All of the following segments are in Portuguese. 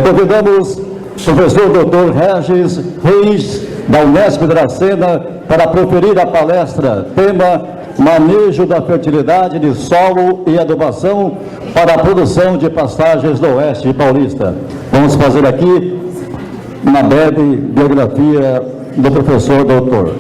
Convidamos o professor Dr. Regis Reis, da Unesp de Dracena, para proferir a palestra, tema Manejo da fertilidade de solo e adubação para a produção de pastagens do Oeste Paulista. Vamos fazer aqui uma breve biografia do professor doutor.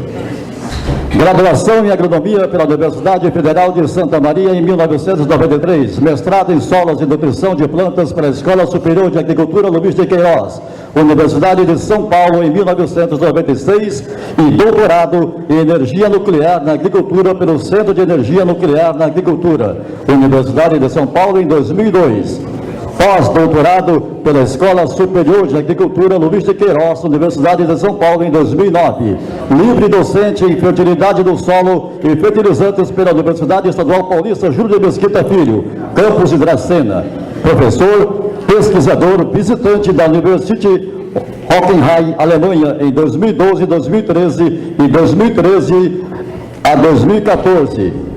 Graduação em Agronomia pela Universidade Federal de Santa Maria em 1993. Mestrado em Solos e Nutrição de Plantas pela Escola Superior de Agricultura Luiz de Queiroz, Universidade de São Paulo em 1996. E doutorado em Energia Nuclear na Agricultura pelo Centro de Energia Nuclear na Agricultura, Universidade de São Paulo em 2002. Pós-doutorado pela Escola Superior de Agricultura Luiz de Queiroz, Universidade de São Paulo, em 2009. Livre docente em Fertilidade do Solo e Fertilizantes pela Universidade Estadual Paulista Júlio de Mesquita Filho, campus de Dracena. Professor, pesquisador, visitante da University Hockenheim, Alemanha, em 2012, 2013 e 2013 a 2014.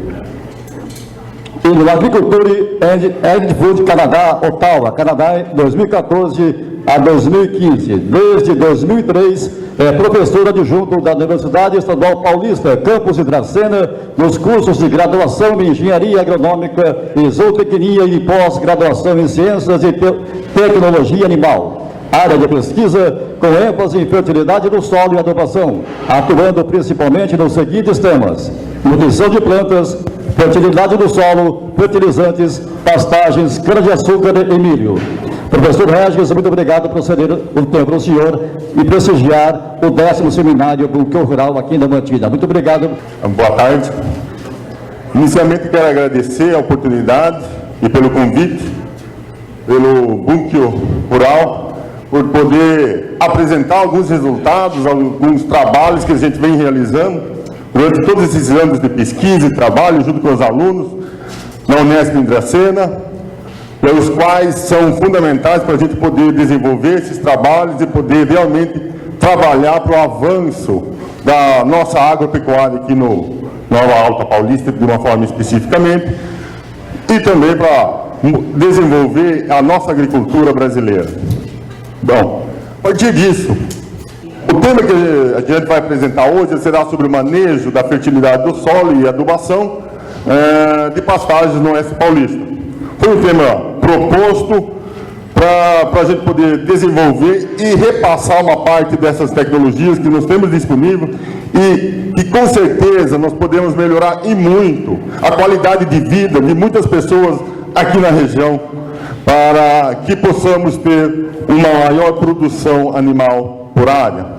E no Agriculture and Food Canadá, Ottawa, Canadá, 2014 a 2015. Desde 2003, é professora adjunto da Universidade Estadual Paulista, campus de Dracena, nos cursos de graduação em Engenharia Agronômica e Zootecnia e pós-graduação em Ciências e Tecnologia Animal. Área de pesquisa com ênfase em fertilidade do solo e adubação, atuando principalmente nos seguintes temas: nutrição de plantas, fertilidade do solo, fertilizantes, pastagens, cana-de-açúcar e milho. Professor Regis, muito obrigado por ceder o tempo ao senhor e prestigiar o 10º seminário Bunker Rural aqui na Mantina. Muito obrigado. Boa tarde. Inicialmente quero agradecer a oportunidade e pelo convite, pelo Bunker Rural, por poder apresentar alguns resultados, alguns trabalhos que a gente vem realizando durante todos esses anos de pesquisa e trabalho junto com os alunos na Unesp em Dracena, os quais são fundamentais para a gente poder desenvolver esses trabalhos e poder realmente trabalhar para o avanço da nossa agropecuária aqui no Nova Alta Paulista, de uma forma especificamente, e também para desenvolver a nossa agricultura brasileira. Bom, a partir disso, o tema que a gente vai apresentar hoje será sobre o manejo da fertilidade do solo e adubação de pastagens no Oeste Paulista. Foi um tema proposto para a gente poder desenvolver e repassar uma parte dessas tecnologias que nós temos disponível e com certeza nós podemos melhorar e muito a qualidade de vida de muitas pessoas aqui na região, para que possamos ter uma maior produção animal por área.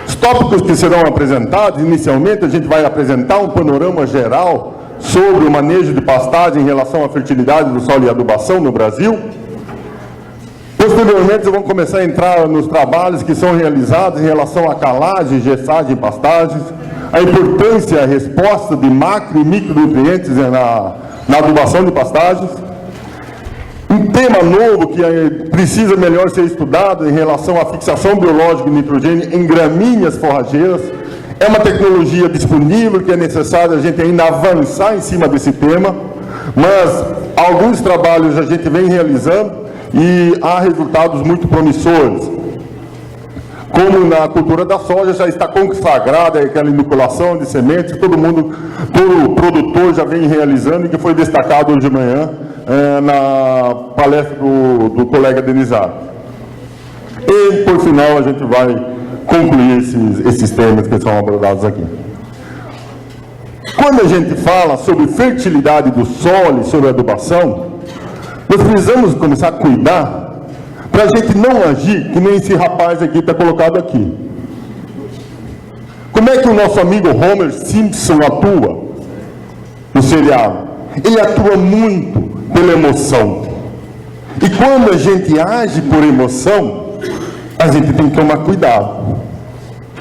Os tópicos que serão apresentados, inicialmente a gente vai apresentar um panorama geral sobre o manejo de pastagem em relação à fertilidade do solo e adubação no Brasil. Posteriormente, vamos começar a entrar nos trabalhos que são realizados em relação à calagem, gestagem e pastagens, a importância e a resposta de macro e micronutrientes na adubação de pastagens. Um tema novo que precisa melhor ser estudado em relação à fixação biológica de nitrogênio em gramíneas forrageiras. É uma tecnologia disponível que é necessário a gente ainda avançar em cima desse tema, mas alguns trabalhos a gente vem realizando e há resultados muito promissores. Como na cultura da soja já está consagrada aquela inoculação de sementes, todo produtor já vem realizando e que foi destacado hoje de manhã na palestra do colega Denizar. E, por final, a gente vai concluir esses temas que são abordados aqui. Quando a gente fala sobre fertilidade do solo e sobre adubação, nós precisamos começar a cuidar para a gente não agir que nem esse rapaz aqui está colocado aqui. Como é que o nosso amigo Homer Simpson atua no seriado? Ele atua muito pela emoção. E quando a gente age por emoção, a gente tem que tomar cuidado.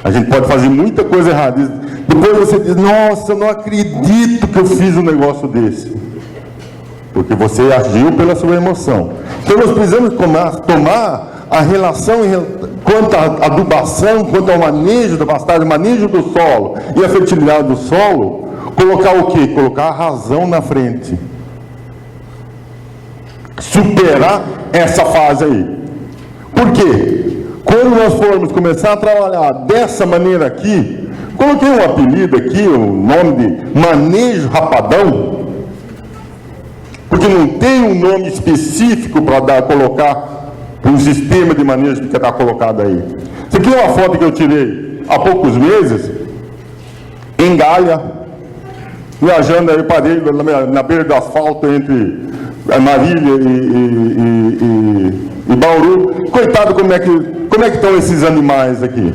A gente pode fazer muita coisa errada. Depois você diz, nossa, eu não acredito que eu fiz um negócio desse. Porque você agiu pela sua emoção. Então nós precisamos tomar a relação quanto à adubação, quanto ao manejo da pastagem, manejo do solo e a fertilidade do solo, colocar o quê? Colocar a razão na frente. Superar essa fase aí. Por quê? Quando nós formos começar a trabalhar dessa maneira aqui, coloquei um apelido aqui, o nome de manejo rapadão, porque não tem um nome específico para colocar um sistema de manejo que está colocado aí. Isso aqui é uma foto que eu tirei há poucos meses, em Galha, viajando aí, parei na beira do asfalto entre Marília e Bauru. Coitado, como é que estão esses animais aqui?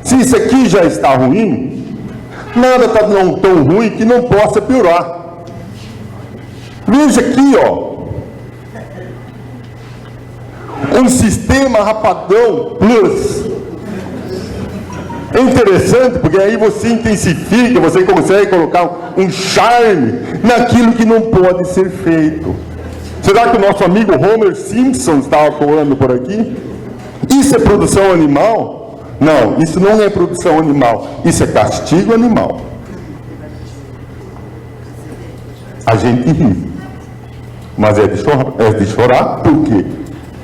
Se isso aqui já está ruim, nada está não tão ruim que não possa piorar. Veja aqui, ó, um sistema Rapadão Plus. É interessante, porque aí você intensifica, você consegue colocar um charme naquilo que não pode ser feito. Será que o nosso amigo Homer Simpson estava falando por aqui? Isso é produção animal? Não, isso não é produção animal, isso é castigo animal. A gente ri, mas é de chorar, por quê?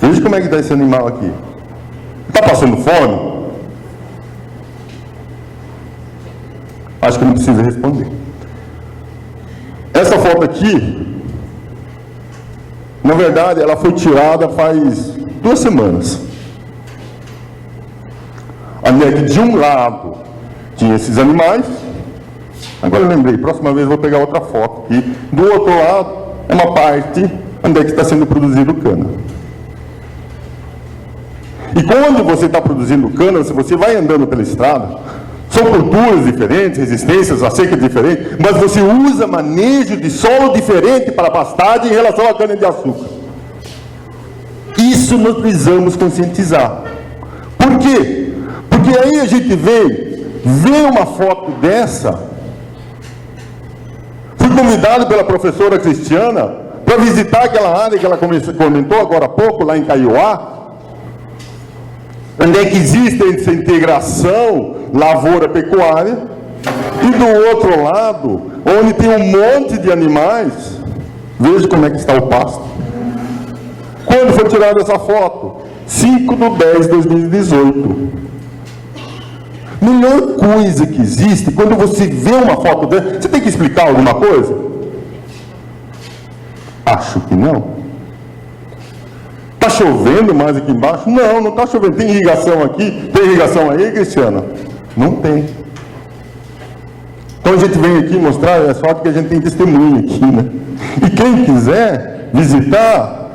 Veja como é que está esse animal aqui. Está passando fome? Acho que não precisa responder. Essa foto aqui, na verdade, ela foi tirada faz 2 semanas. Onde é que de um lado tinha esses animais. Agora eu lembrei, próxima vez eu vou pegar outra foto aqui. Do outro lado é uma parte onde é que está sendo produzido cana. E quando você está produzindo cana, se você vai andando pela estrada, são culturas diferentes, resistências a seca diferentes, mas você usa manejo de solo diferente para a pastagem em relação à cana-de-açúcar. Isso nós precisamos conscientizar. Por quê? Porque aí a gente vê uma foto dessa. Fui convidado pela professora Cristiana para visitar aquela área que ela comentou agora há pouco, lá em Caiuá, onde é que existe essa integração lavoura-pecuária, e do outro lado, onde tem um monte de animais, veja como é que está o pasto. Quando foi tirada essa foto? 5/10/2018. Melhor coisa que existe, quando você vê uma foto dessa, você tem que explicar alguma coisa? Acho que não. Está chovendo mais aqui embaixo? Não, não está chovendo. Tem irrigação aqui? Tem irrigação aí, Cristiana? Não tem. Então a gente vem aqui mostrar, é só que a gente tem testemunho aqui, né? E quem quiser visitar,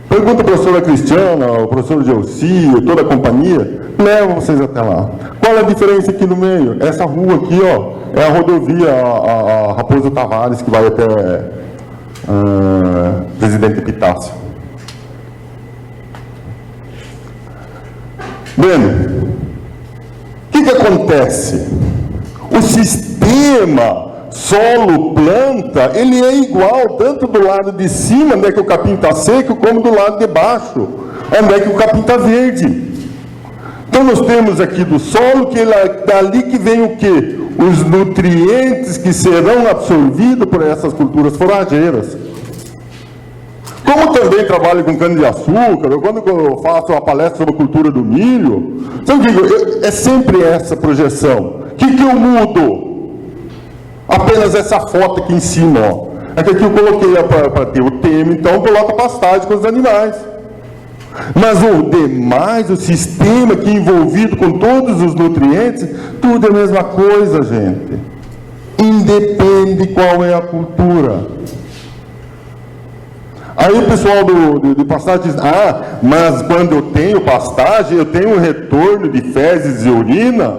pergunta a professora Cristiana, o professor Gelsi, toda a companhia, leva vocês até lá. Qual é a diferença aqui no meio? Essa rua aqui, ó, é a rodovia a Raposo Tavares, que vai até Presidente Epitácio. Bem, o que acontece? O sistema solo-planta, ele é igual tanto do lado de cima, onde é que o capim está seco, como do lado de baixo, onde é que o capim está verde. Então nós temos aqui do solo, que é dali que vem o quê? Os nutrientes que serão absorvidos por essas culturas forrageiras. Como também trabalho com cana-de-açúcar, quando eu faço uma palestra sobre a cultura do milho, sabe o que eu digo? É sempre essa projeção. O que eu mudo? Apenas essa foto aqui em cima, ó. É que aqui eu coloquei para ter o tema, então coloca pastagem com os animais. Mas o demais, o sistema aqui envolvido com todos os nutrientes, tudo é a mesma coisa, gente. Independe qual é a cultura. Aí o pessoal de pastagem diz, mas quando eu tenho pastagem, eu tenho um retorno de fezes e urina,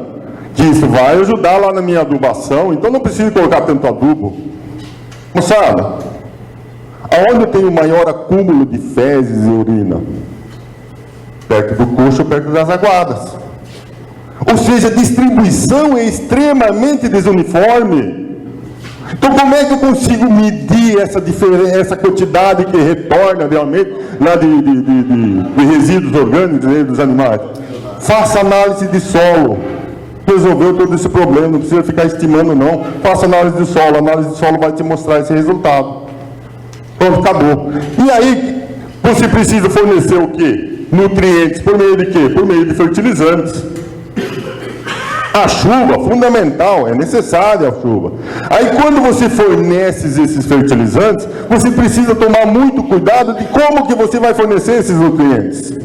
que isso vai ajudar lá na minha adubação, então não preciso colocar tanto adubo. Moçada, aonde eu tenho o maior acúmulo de fezes e urina? Perto do coxo, perto das aguadas. Ou seja, a distribuição é extremamente desuniforme. Então, como é que eu consigo medir essa quantidade que retorna realmente lá de resíduos orgânicos dos animais? Faça análise de solo. Resolveu todo esse problema, não precisa ficar estimando não. Faça análise de solo, a análise de solo vai te mostrar esse resultado. Pronto, acabou. E aí, Você precisa fornecer o quê? Nutrientes por meio de quê? Por meio de fertilizantes. A chuva, fundamental, é necessária a chuva. Aí quando você fornece esses fertilizantes, você precisa tomar muito cuidado de como que você vai fornecer esses nutrientes.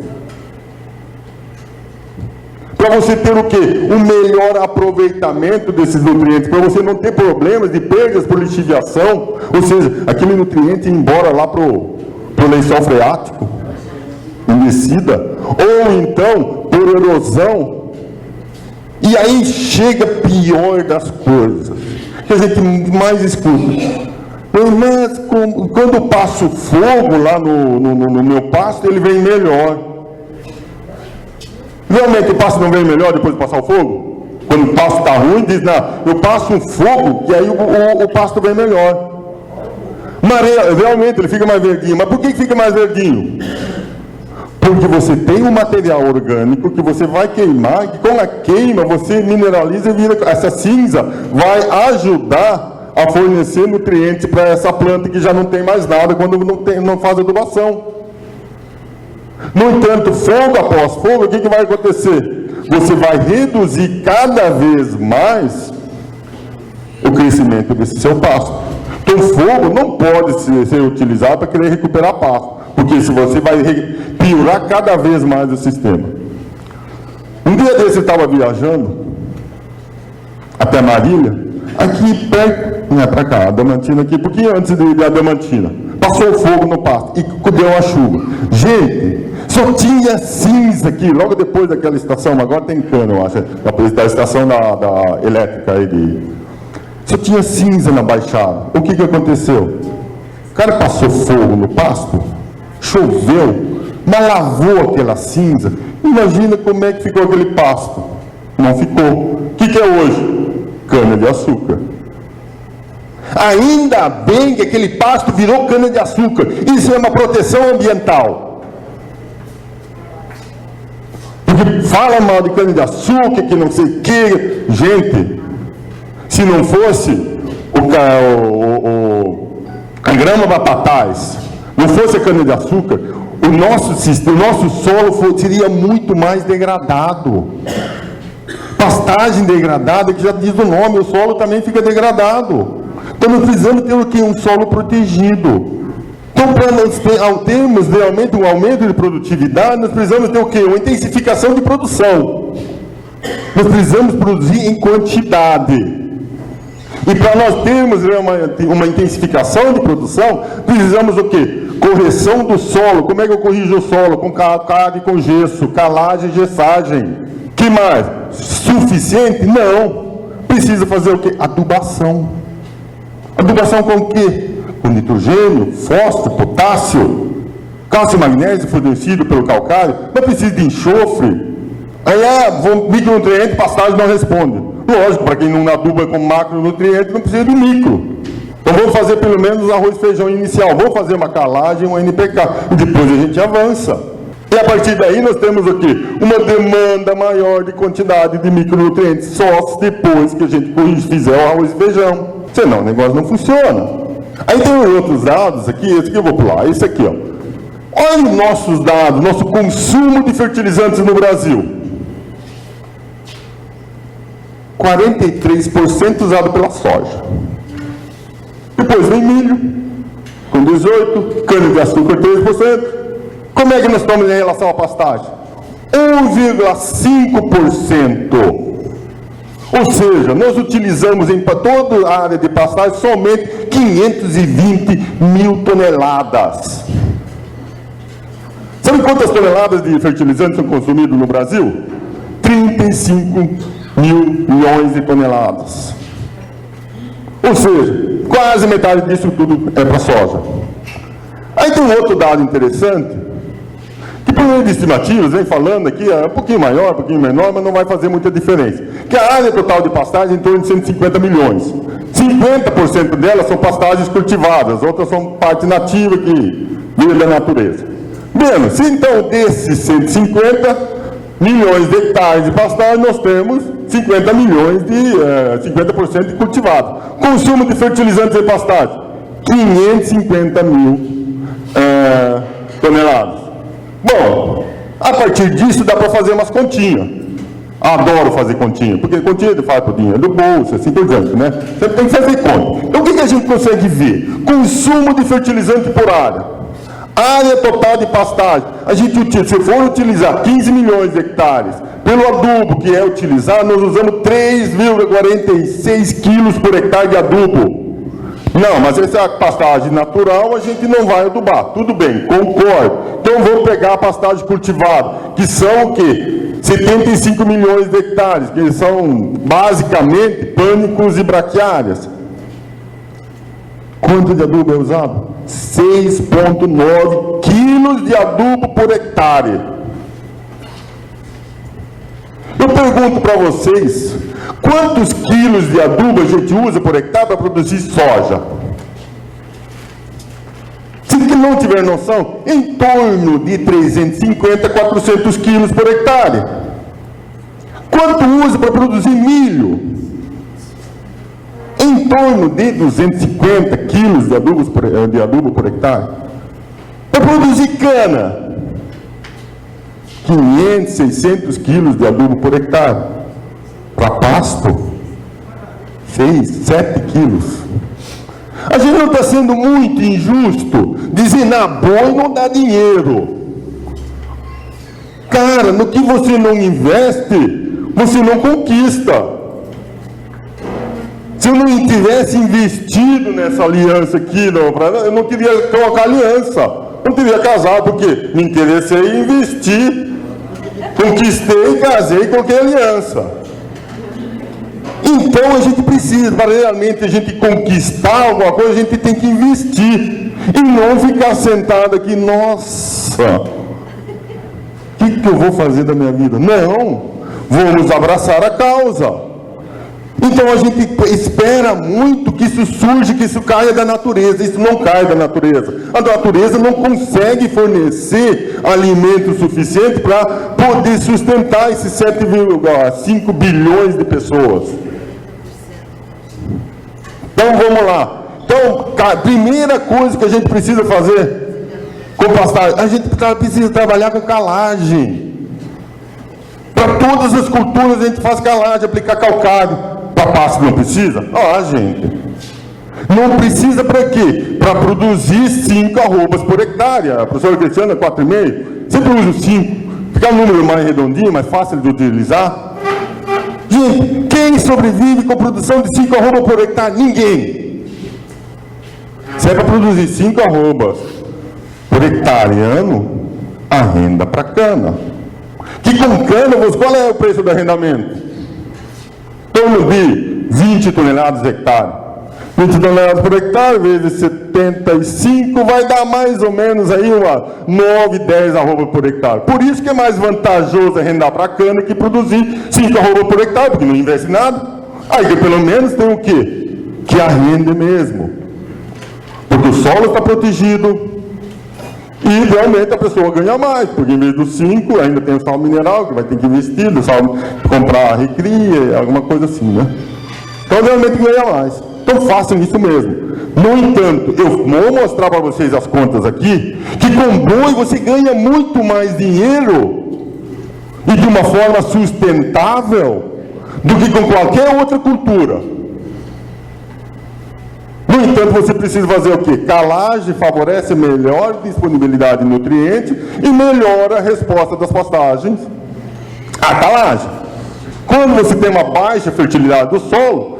Para você ter o quê? Um melhor aproveitamento desses nutrientes, para você não ter problemas de perdas por lixiviação, ou seja, aquele nutriente ir embora lá para o lençol freático, umedecida, ou então por erosão. E aí chega pior das coisas, que a gente mais escuta. Mas quando eu passo fogo lá no meu pasto, ele vem melhor. Realmente o pasto não vem melhor depois de passar o fogo? Quando o pasto está ruim, diz, não, eu passo um fogo e aí o pasto vem melhor. Mas realmente ele fica mais verdinho. Mas por que fica mais verdinho? Porque você tem um material orgânico que você vai queimar, e com a queima você mineraliza e vira, essa cinza vai ajudar a fornecer nutrientes para essa planta que já não tem mais nada quando não faz adubação. No entanto, fogo após fogo, o que vai acontecer? Você vai reduzir cada vez mais o crescimento desse seu pasto. Então, fogo não pode ser utilizado para querer recuperar pasto, porque se você vai piorar cada vez mais o sistema. Um dia desse eu estava viajando até Marília, aqui perto, não é para cá, Adamantina aqui, porque antes de Adamantina, passou fogo no pasto e deu uma chuva. Gente, só tinha cinza aqui, logo depois daquela estação, agora tem cano, eu acho, da estação da elétrica aí só tinha cinza na baixada. O que aconteceu? O cara passou fogo no pasto, choveu, mas lavou aquela cinza. Imagina como é que ficou aquele pasto. Não ficou. O que é hoje? Cana de açúcar. Ainda bem que aquele pasto virou cana de açúcar. Isso é uma proteção ambiental. Porque fala mal de cana de açúcar, que não sei o que. Gente, se não fosse a grama batatais, não fosse a cana de açúcar, o nosso solo seria muito mais degradado. Pastagem degradada, que já diz o nome, o solo também fica degradado. Então nós precisamos ter o quê? Um solo protegido. Então, para nós termos realmente um aumento de produtividade, nós precisamos ter o quê? Uma intensificação de produção. Nós precisamos produzir em quantidade. E para nós termos uma intensificação de produção, precisamos o quê? Correção do solo. Como é que eu corrijo o solo? Com calcário e com gesso, calagem e gessagem. Que mais? Suficiente? Não. Precisa fazer o quê? Adubação. Adubação com o quê? Com nitrogênio, fósforo, potássio, cálcio e magnésio fornecido pelo calcário. Não precisa de enxofre. Aí, micronutriente, pastagem não responde. Lógico, para quem não aduba com macronutriente, não precisa de micro. Então vamos fazer pelo menos arroz e feijão inicial. Vamos fazer uma calagem, um NPK. E depois a gente avança. E a partir daí nós temos o quê? Uma demanda maior de quantidade de micronutrientes só depois que a gente fizer o arroz e feijão. Senão o negócio não funciona. Aí tem outros dados aqui, esse aqui eu vou pular. Esse aqui, ó. Olha os nossos dados, nosso consumo de fertilizantes no Brasil. 43% usado pela soja. Depois vem milho, com 18%, cana-de-açúcar 3%. Como é que nós estamos em relação à pastagem? 1,5%. Ou seja, nós utilizamos em toda a área de pastagem somente 520 mil toneladas. Sabe quantas toneladas de fertilizantes são consumidos no Brasil? 35 milhões de toneladas. Ou seja, quase metade disso tudo é para soja. Aí tem um outro dado interessante, que por meio de estimativas, vem falando aqui, é um pouquinho maior, um pouquinho menor, mas não vai fazer muita diferença. Que a área total de pastagem é em torno de 150 milhões. 50% delas são pastagens cultivadas, outras são parte nativa que veio da natureza. Menos, então desses 150 milhões de hectares de pastagem, nós temos 50 milhões de 50% de cultivado. Consumo de fertilizantes em pastagem, 550 mil toneladas. Bom, a partir disso dá para fazer umas continhas. Adoro fazer continha, porque continha de fato dinheiro do bolso, assim por diante, né? Você tem que fazer conta. Então o que a gente consegue ver? Consumo de fertilizante por área. Área total de pastagem. A gente, se for utilizar 15 milhões de hectares pelo adubo que é utilizado, nós usamos 3,46 quilos por hectare de adubo. Não, mas essa é a pastagem natural, a gente não vai adubar. Tudo bem, concordo. Então vamos pegar a pastagem cultivada, que são o quê? 75 milhões de hectares, que são basicamente pânicos e braquiárias. Quanto de adubo é usado? 6,9 quilos de adubo por hectare. Eu pergunto para vocês, quantos quilos de adubo a gente usa por hectare para produzir soja? Se não tiver noção, em torno de 350 a 400 quilos por hectare. Quanto usa para produzir milho? Em torno de 250 quilos de adubo por hectare. Para produzir cana, 500, 600 quilos de adubo por hectare. Para pasto, 6, 7 quilos. A gente não está sendo muito injusto dizer, na boi não dá dinheiro. Cara, no que você não investe, você não conquista. Se eu não tivesse investido nessa aliança aqui, eu não queria colocar aliança. Não teria casado, porque me interessei em investir. Conquistei, casei e coloquei aliança. Então a gente precisa, para realmente a gente conquistar alguma coisa, a gente tem que investir. E não ficar sentado aqui, nossa, o que eu vou fazer da minha vida? Não, vamos abraçar a causa. Então a gente espera muito que isso surja, que isso caia da natureza. Isso não cai da natureza. A natureza não consegue fornecer alimento suficiente para poder sustentar esses 7,5 bilhões de pessoas. Então vamos lá. Então, a primeira coisa que a gente precisa fazer com pastagem, a gente precisa trabalhar com calagem. Para todas as culturas a gente faz calagem, aplicar calcário. Para pasto não precisa? Gente. Não precisa para quê? Para produzir 5 arrobas por hectare. A professora Cristiana, 4,5. Sempre uso 5. Fica um número mais redondinho, mais fácil de utilizar. Gente, quem sobrevive com produção de 5 arrobas por hectare? Ninguém. Se é para produzir 5 arrobas por hectare ano, a renda para cana. Que com cana, qual é o preço do arrendamento? Em torno de 20 toneladas por hectare. 20 toneladas por hectare vezes 75 vai dar mais ou menos aí uma 9, 10 arrobas por hectare. Por isso que é mais vantajoso arrendar para cana que produzir 5 arrobas por hectare, porque não investe nada. Aí que pelo menos tem o quê? Que arrende mesmo. Porque o solo está protegido. E realmente a pessoa ganha mais, porque em vez dos 5 ainda tem o sal mineral, que vai ter que investir, o sal, comprar recria, alguma coisa assim, né? Então realmente ganha mais. Então façam isso mesmo. No entanto, eu vou mostrar para vocês as contas aqui, que com boi você ganha muito mais dinheiro e de uma forma sustentável do que com qualquer outra cultura. No entanto, você precisa fazer o quê? Calagem favorece melhor disponibilidade de nutrientes e melhora a resposta das pastagens à calagem. Quando você tem uma baixa fertilidade do solo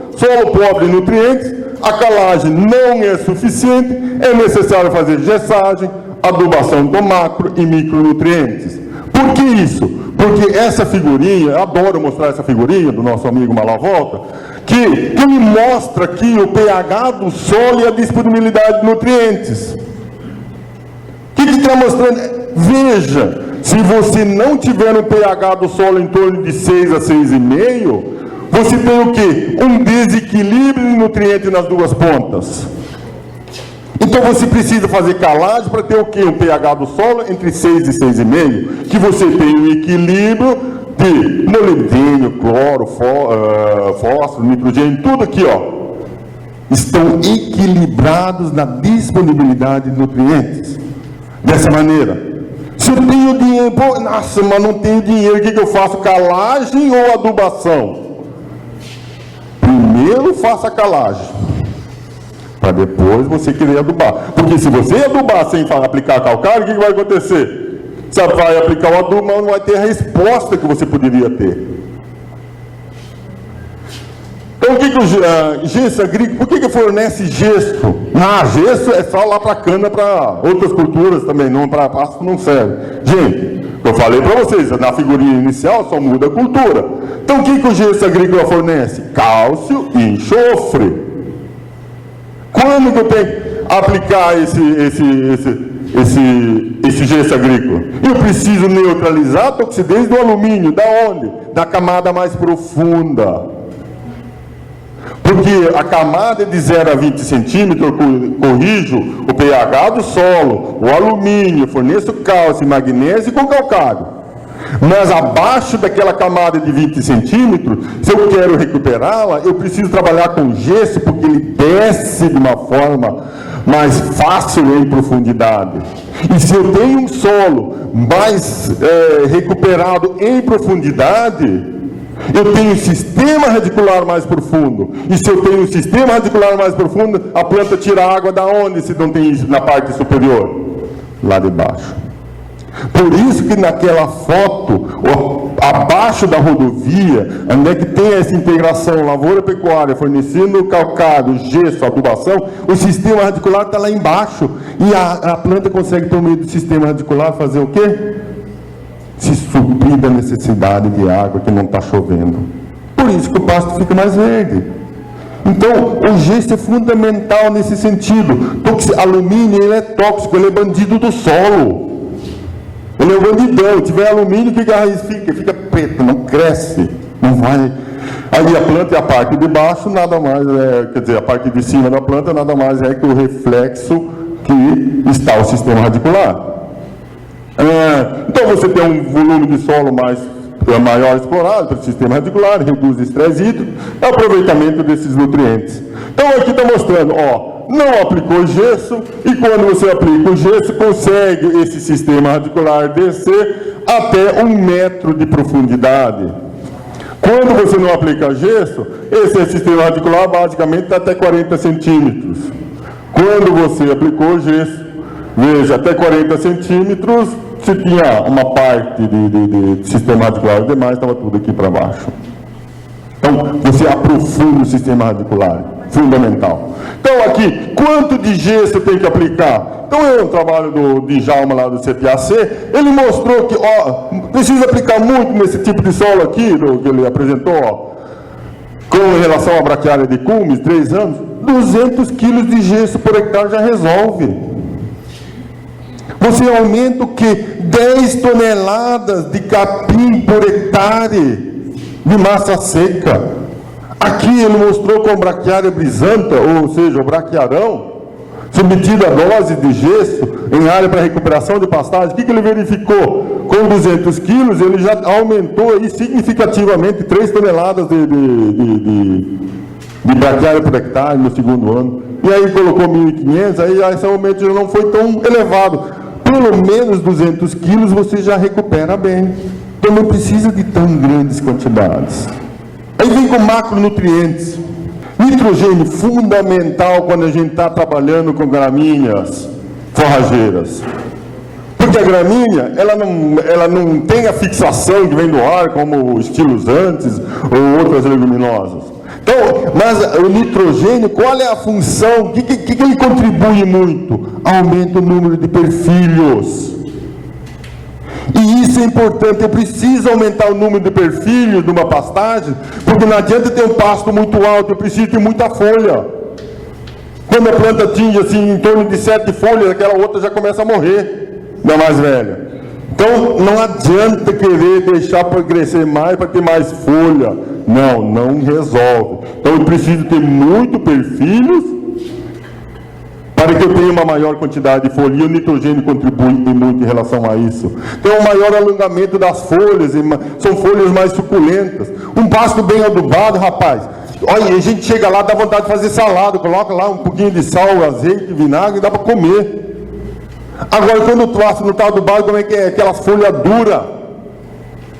pobre em nutrientes, a calagem não é suficiente, é necessário fazer gessagem, adubação do macro e micronutrientes. Por que isso? Porque essa figurinha, eu adoro mostrar essa figurinha do nosso amigo Malavolta, que ele mostra aqui o pH do solo e a disponibilidade de nutrientes. O que está mostrando? Veja, se você não tiver um pH do solo em torno de 6 a 6,5, você tem o quê? Um desequilíbrio de nutrientes nas duas pontas. Então você precisa fazer calagem para ter o quê? Um pH do solo entre 6 e 6,5, que você tem um equilíbrio de molibdênio, cloro, fósforo, nitrogênio, tudo aqui, estão equilibrados na disponibilidade de nutrientes. dessa maneira. Se eu tenho dinheiro, pô, nossa, mas não tenho dinheiro, o que eu faço? Calagem ou adubação? Primeiro faça a calagem, para depois você querer adubar. Porque se você adubar sem aplicar calcário, o que vai acontecer? Você vai aplicar o adubo, mas não vai ter a resposta que você poderia ter. Então, o que o gesso agrícola, por que fornece gesso? Gesso é só lá para cana, para outras culturas também, não para pasto não serve. Gente, eu falei para vocês, na figurinha inicial só muda a cultura. Então, o que o gesso agrícola fornece? Cálcio e enxofre. Quando que eu tenho que aplicar esse gesso agrícola? Eu preciso neutralizar a toxidez do alumínio. Da onde? Da camada mais profunda. Porque a camada de 0 a 20 centímetros, eu corrijo o pH do solo, o alumínio, forneço cálcio e magnésio com calcário. Mas abaixo daquela camada de 20 centímetros, se eu quero recuperá-la, eu preciso trabalhar com gesso, porque ele desce de uma forma mais fácil em profundidade. E se eu tenho um solo mais recuperado em profundidade, eu tenho um sistema radicular mais profundo. E se eu tenho um sistema radicular mais profundo, a planta tira água da onde se não tem isso na parte superior? Lá de baixo. Por isso que naquela foto, abaixo da rodovia, onde é que tem essa integração lavoura-pecuária, fornecendo calcário, gesso, adubação, o sistema radicular está lá embaixo. E a planta consegue, por meio do sistema radicular, fazer o quê? Se suprir da necessidade de água que não está chovendo. Por isso que o pasto fica mais verde. Então, o gesso é fundamental nesse sentido. Alumínio, ele é tóxico, ele é bandido do solo. Ele é um bandidão. Se tiver alumínio, o que a raiz fica? Fica preta, não cresce, não vai. Aí a planta é a parte de baixo, nada mais quer dizer, a parte de cima da planta nada mais é que o reflexo que está o sistema radicular. Então você tem um volume de solo maior explorado pelo sistema radicular, reduz o estresse hídrico, aproveitamento desses nutrientes. Então aqui está mostrando, não aplicou gesso, e quando você aplica o gesso, consegue esse sistema radicular descer até 1 metro de profundidade. Quando você não aplica gesso, esse sistema radicular basicamente está até 40 centímetros. Quando você aplicou gesso, veja, até 40 centímetros, se tinha uma parte de sistema radicular, o demais estava tudo aqui para baixo. Então, você aprofunda o sistema radicular, fundamental. Então, aqui, quanto de gesso tem que aplicar? Então, é um trabalho do Djalma lá do CPAC, ele mostrou que, precisa aplicar muito nesse tipo de solo aqui, que ele apresentou, com relação à braquiária de cumes, 3 anos, 200 quilos de gesso por hectare já resolve. Você aumenta o que? 10 toneladas de capim por hectare de massa seca. Aqui ele mostrou com braquiária brisanta, ou seja, o braquiarão, submetido a dose de gesso em área para recuperação de pastagem. O que ele verificou? Com 200 quilos, ele já aumentou aí significativamente 3 toneladas de braquiária por hectare no segundo ano. E aí colocou 1.500, aí esse aumento já não foi tão elevado. Pelo menos 200 quilos você já recupera bem. Então não precisa de tão grandes quantidades. Aí vem com macronutrientes. Nitrogênio, fundamental quando a gente está trabalhando com gramíneas forrageiras. Porque a gramínea, ela não tem a fixação que vem do ar, como os estilosantes ou outras leguminosas. Então, mas o nitrogênio, qual é a função? O que ele contribui muito? Aumenta o número de perfilhos. E isso é importante, eu preciso aumentar o número de perfilhos de uma pastagem, porque não adianta ter um pasto muito alto, eu preciso ter muita folha. Quando a planta atinge assim, em torno de 7 folhas, aquela outra já começa a morrer, da mais velha. Então, não adianta querer deixar para crescer mais, para ter mais folha. Não resolve. Então, eu preciso ter muito perfilhos para que eu tenha uma maior quantidade de folha. E o nitrogênio contribui muito em relação a isso. Tem um maior alongamento das folhas, são folhas mais suculentas. Um pasto bem adubado, rapaz. Olha, a gente chega lá, dá vontade de fazer salada, coloca lá um pouquinho de sal, azeite, vinagre e dá para comer. Agora, quando tu passa no tal do barro, como é que é? Aquela folha dura,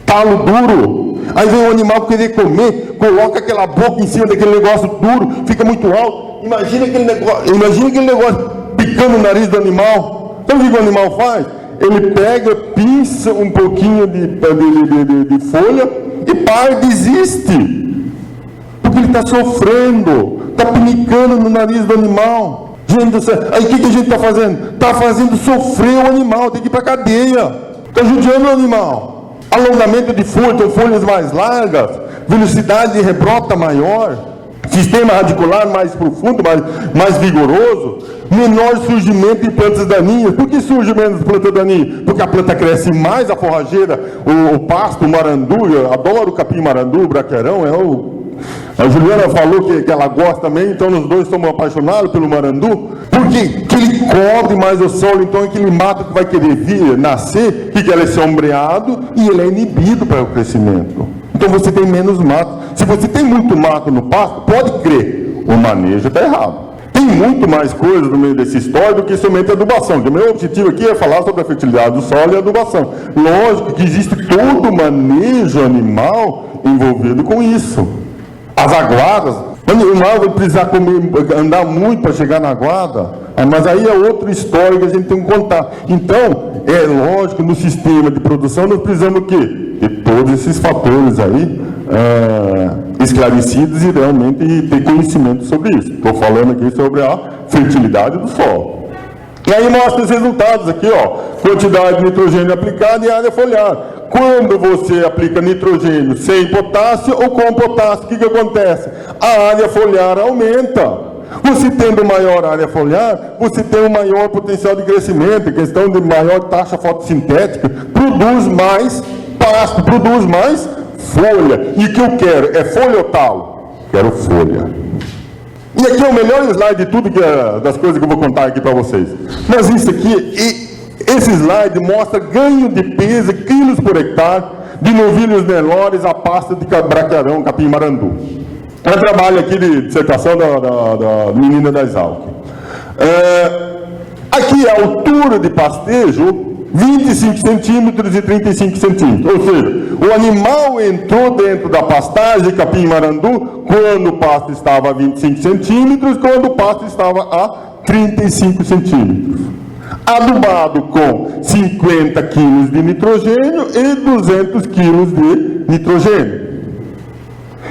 talo duro. Aí vem o animal querer comer, coloca aquela boca em cima daquele negócio duro, fica muito alto. Imagina aquele negócio picando o nariz do animal. Sabe o que o animal faz? Ele pega, pinça um pouquinho de folha e para, desiste. Porque ele está sofrendo, está pinicando no nariz do animal. Gente do céu, aí o que a gente está fazendo? Está fazendo sofrer o animal, tem que ir para a cadeia. Está judiando o animal. Alongamento de folha, então folhas mais largas, velocidade de rebrota maior, sistema radicular mais profundo, mais vigoroso, menor surgimento de plantas daninhas. Por que surge menos planta daninha? Porque a planta cresce mais, a forrageira, o pasto, o marandu. Eu adoro o capim-marandu, o braqueirão, a Juliana falou que ela gosta também, então os dois estão apaixonados pelo marandu, porque que ele cobre mais o solo, então aquele mato que vai querer vir, nascer, que ele é sombreado e ele é inibido para o crescimento. Então você tem menos mato. Se você tem muito mato no pasto, pode crer, o manejo está errado. Tem muito mais coisas no meio dessa história do que somente adubação. O meu objetivo aqui é falar sobre a fertilidade do solo e a adubação. Lógico que existe todo o manejo animal envolvido com isso. As aguadas, o animal vai precisar andar muito para chegar na aguada, mas aí é outra história que a gente tem que contar. Então, é lógico, no sistema de produção nós precisamos o quê? De todos esses fatores aí esclarecidos e realmente ter conhecimento sobre isso. Estou falando aqui sobre a fertilidade do solo. E aí mostra os resultados aqui, ó, quantidade de nitrogênio aplicada e área foliar. Quando você aplica nitrogênio sem potássio ou com potássio, o que acontece? A área foliar aumenta. Você tendo maior área foliar, você tem um maior potencial de crescimento, questão de maior taxa fotossintética, produz mais pasto, produz mais folha. E o que eu quero? É folha ou talo? Quero folha. E aqui é o melhor slide de tudo das coisas que eu vou contar aqui para vocês. Mas isso aqui, esse slide mostra ganho de peso, quilos por hectare, de novilhos menores a pasta de braqueirão, capim-marandu. É um trabalho aqui de dissertação da menina da Exalc. Aqui a altura de pastejo, 25 centímetros e 35 centímetros. Ou seja, o animal entrou dentro da pastagem capim-marandu quando o pasto estava a 25 centímetros, quando o pasto estava a 35 centímetros. Adubado com 50 quilos de nitrogênio e 200 quilos de nitrogênio.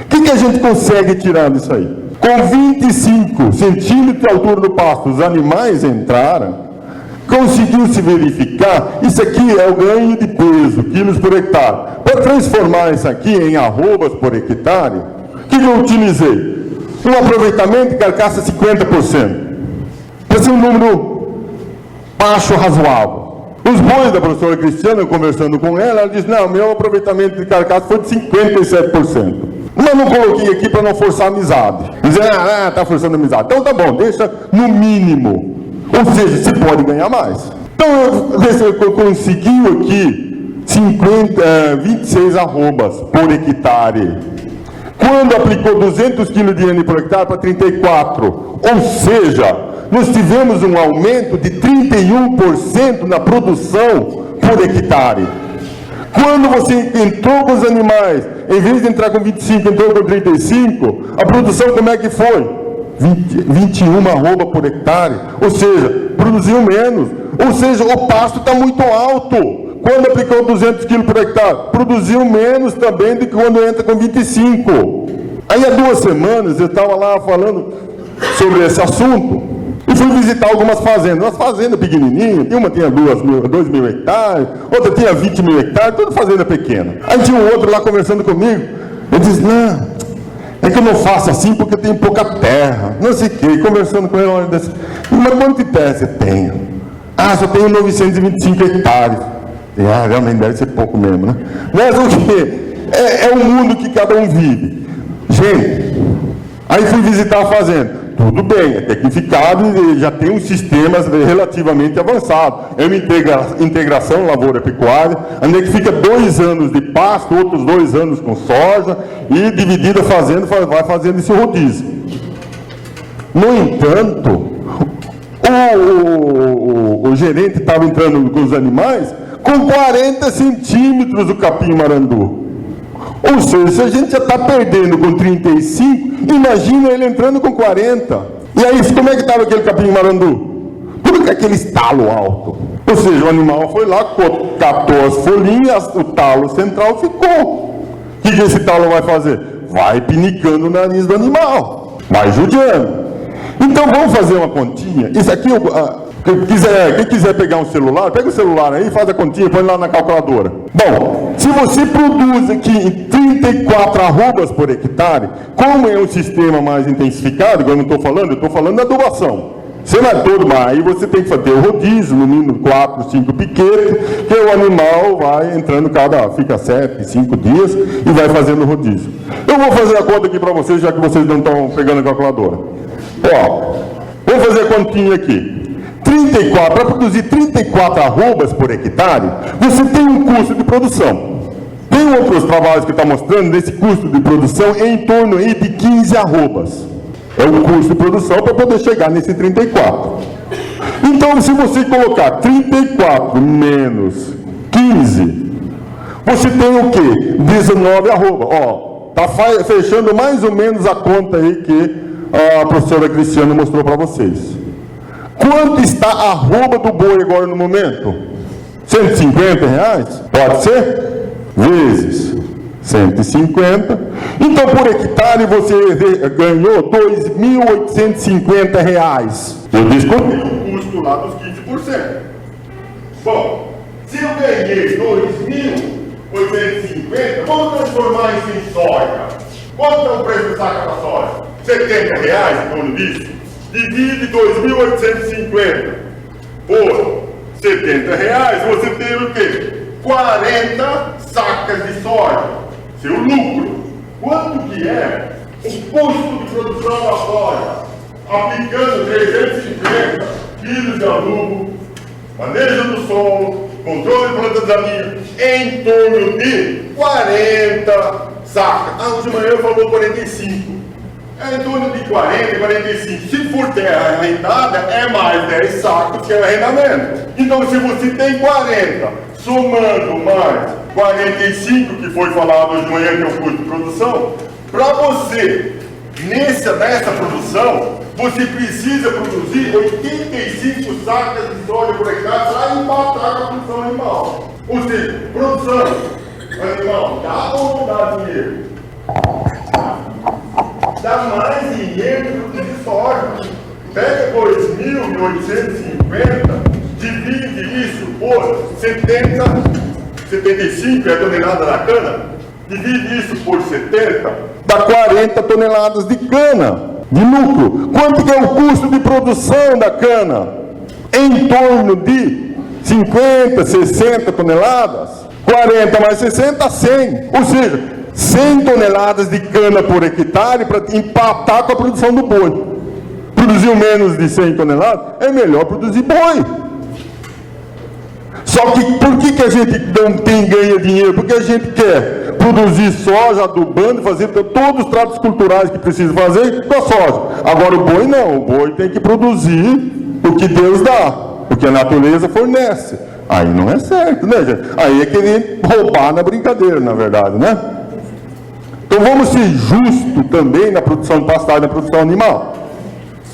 O que a gente consegue tirar disso aí? Com 25 centímetros de altura do pasto, os animais entraram, conseguiu se verificar, isso aqui é o ganho de peso, quilos por hectare. Para transformar isso aqui em arrobas por hectare, o que eu utilizei? Um aproveitamento de carcaça 50%. Esse é um número baixo razoável. Os bois da professora Cristiana, conversando com ela disse, não, meu aproveitamento de carcaça foi de 57%. Mas não coloquei aqui para não forçar a amizade. Dizer, está forçando a amizade. Então tá bom, deixa no mínimo. Ou seja, você pode ganhar mais. Então eu consegui aqui 26 arrobas por hectare. Quando aplicou 200 kg de N por hectare para 34. Ou seja, nós tivemos um aumento de 31% na produção por hectare. Quando você entrou com os animais, em vez de entrar com 25, entrou com 35, a produção como é que foi? 21 arroba por hectare, ou seja, produziu menos. Ou seja, o pasto está muito alto. Quando aplicou 200 kg por hectare, produziu menos também do que quando entra com 25. Aí há 2 semanas eu estava lá falando sobre esse assunto e fui visitar algumas fazendas. Umas fazendas pequenininhas, uma tinha 2 mil hectares, outra tinha 20 mil hectares, toda fazenda pequena. Aí tinha um outro lá conversando comigo, ele disse, não, é que eu não faço assim porque eu tenho pouca terra, não sei o quê, conversando com ele, olha, disse, mas quanto de terra você tem? Ah, só tenho 925 hectares. Ah, realmente deve ser pouco mesmo, né? Mas o quê? É o mundo que cada um vive. Gente, aí fui visitar a fazenda. Tudo bem, é tecnificado e já tem uns sistemas relativamente avançados. É uma integração lavoura-pecuária, onde que fica 2 anos de pasto, outros 2 anos com soja, e dividida fazendo, vai fazendo esse rodízio. No entanto, O gerente estava entrando com os animais com 40 centímetros do capim-marandu. Ou seja, se a gente já está perdendo com 35, imagina ele entrando com 40. E aí, como é que estava aquele capim-marandu? Tudo com aquele estalo alto. Ou seja, o animal foi lá, catou as folhinhas, o talo central ficou. O que esse talo vai fazer? Vai pinicando o nariz do animal, vai judiando. Então vamos fazer uma continha. Isso aqui, quem quiser pegar um celular, pega o celular aí, faz a continha, põe lá na calculadora. Bom, se você produz aqui 34 arrobas por hectare, como é um sistema mais intensificado, que eu não estou falando, eu estou falando da adubação. Você não é todo, mas aí você tem que fazer o rodízio, no mínimo 4, 5 piquetes, que o animal vai entrando fica 7, 5 dias e vai fazendo o rodízio. Eu vou fazer a conta aqui para vocês, já que vocês não estão pegando a calculadora. Ó, vamos fazer a continha aqui. 34, para produzir 34 arrobas por hectare, você tem um custo de produção. Tem outros trabalhos que estão mostrando nesse custo de produção em torno aí de 15 arrobas. É o custo de produção para poder chegar nesse 34. Então, se você colocar 34 menos 15, você tem o quê? 19 arroba. Ó, tá fechando mais ou menos a conta aí que a professora Cristiana mostrou para vocês. Quanto está a arroba do boi agora no momento? R$150? Pode ser? Vezes 150. Então, por hectare, você ganhou R$2.850. Eu descontei o custo lá dos 15%. Bom, se eu ganhei 2.850, vamos transformar isso em soja. Quanto é o preço do saco da soja? R$70 em torno disso. Divide 2.850 por R$70, você tem o quê? 40 sacas de soja. Seu lucro. Quanto que é o custo de produção da soja? Aplicando 350 quilos de adubo, manejo do solo, controle de plantas daninhas, em torno de 40 sacas. Ah, hoje de manhã falou 45. É em torno de 40, 45. Se for terra arrendada, é mais 10 sacos que é o arrendamento. Então, se você tem 40, somando mais 45, que foi falado hoje de manhã, que é o custo de produção, para você, nessa produção, você precisa produzir 85 sacas de soja por hectare para empatar com a produção animal. Ou seja, produção animal dá ou não dá dinheiro? Dá mais dinheiro que produzir soja. Pega 2.850, divide isso por 75 é a tonelada da cana, divide isso por 70, dá 40 toneladas de cana, de lucro. Quanto que é o custo de produção da cana? Em torno de 50, 60 toneladas. 40 mais 60, 100. Ou seja, 100 toneladas de cana por hectare para empatar com a produção do boi. Produziu menos de 100 toneladas, é melhor produzir boi. Só que por que a gente não tem ganha dinheiro? Porque a gente quer produzir soja, adubando, fazer todos os tratos culturais que precisa fazer com a soja. Agora o boi não, o boi tem que produzir o que Deus dá, o que a natureza fornece. Aí não é certo, né, gente? Aí é querer roubar na brincadeira, na verdade, né? Então vamos ser justos também na produção de pastagem e na produção animal.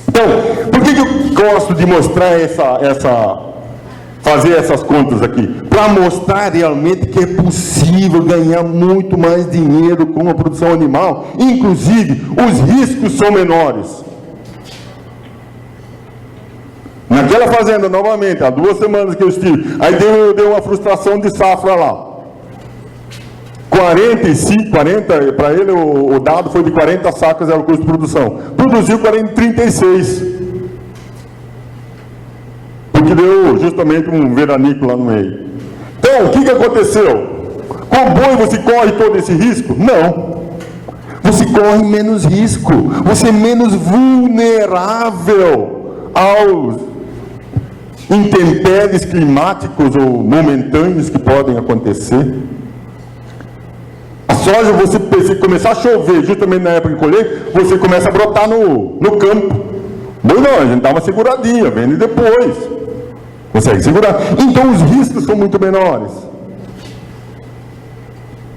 Então, por que eu gosto de mostrar fazer essas contas aqui? Para mostrar realmente que é possível ganhar muito mais dinheiro com a produção animal, inclusive os riscos são menores. Naquela fazenda, novamente, há 2 semanas que eu estive, aí deu uma frustração de safra lá. 45, 40, para ele o dado foi de 40 sacas, era o custo de produção. Produziu 36. Porque deu justamente um veranico lá no meio. Então, o que aconteceu? Com o boi você corre todo esse risco? Não. Você corre menos risco. Você é menos vulnerável aos intempéries climáticos ou momentâneos que podem acontecer. A soja, você começar a chover justamente na época de colher, você começa a brotar no campo. Boi não, a gente dá uma seguradinha, vende depois. Consegue segurar. Então os riscos são muito menores.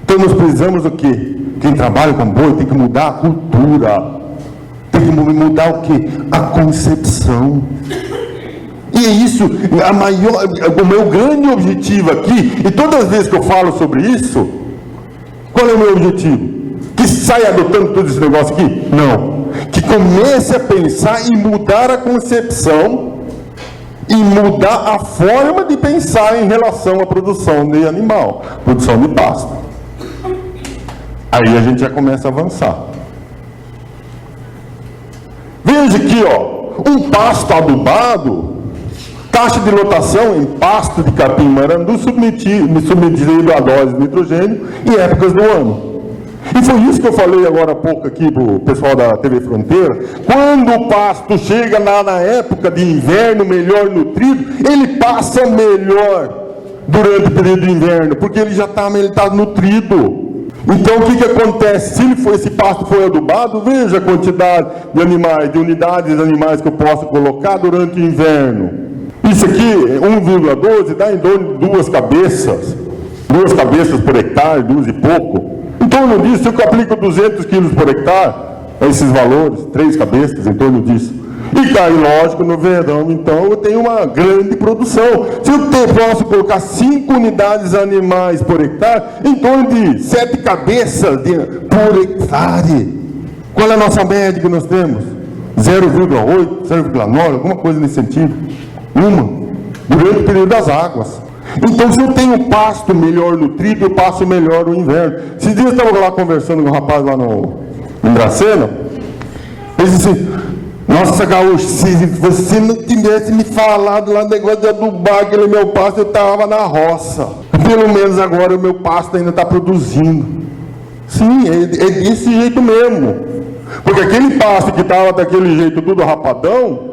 Então nós precisamos o quê? Quem trabalha com boi tem que mudar a cultura. Tem que mudar o quê? A concepção. E é isso, o meu grande objetivo aqui, e todas as vezes que eu falo sobre isso, qual é o meu objetivo? Que saia adotando todo esse negócio aqui? Não. Que comece a pensar e mudar a concepção e mudar a forma de pensar em relação à produção de animal, produção de pasto. Aí a gente já começa a avançar. Veja aqui, ó, um pasto adubado, taxa de lotação em pasto de capim-marandu submetido a dose de nitrogênio em épocas do ano. E foi isso que eu falei agora há pouco aqui para o pessoal da TV Fronteira. Quando o pasto chega na época de inverno melhor nutrido, ele passa melhor durante o período de inverno, porque ele já está nutrido. Então o que acontece? Se esse pasto for adubado, veja a quantidade de animais, de unidades de animais que eu posso colocar durante o inverno. Isso aqui, 1,12, dá em torno de 2 cabeças por hectare, 2 e pouco. Em torno disso, eu aplico 200 quilos por hectare, esses valores, 3 cabeças, em torno disso. E cai, lógico, no verão, então eu tenho uma grande produção. Se eu posso colocar 5 unidades animais por hectare, em torno de 7 cabeças por hectare. Qual é a nossa média que nós temos? 0,8, 0,9, alguma coisa nesse sentido. Durante o período das águas. Então, se eu tenho pasto melhor nutrido, eu passo melhor o inverno. Esses dias eu estava lá conversando com um rapaz lá em Dracena. Ele disse assim: nossa, Gaúcho, se você não tivesse me falado lá no negócio de adubar aquele meu pasto, eu estava na roça. Pelo menos agora o meu pasto ainda está produzindo. Sim, é desse jeito mesmo. Porque aquele pasto que estava daquele jeito, tudo rapadão,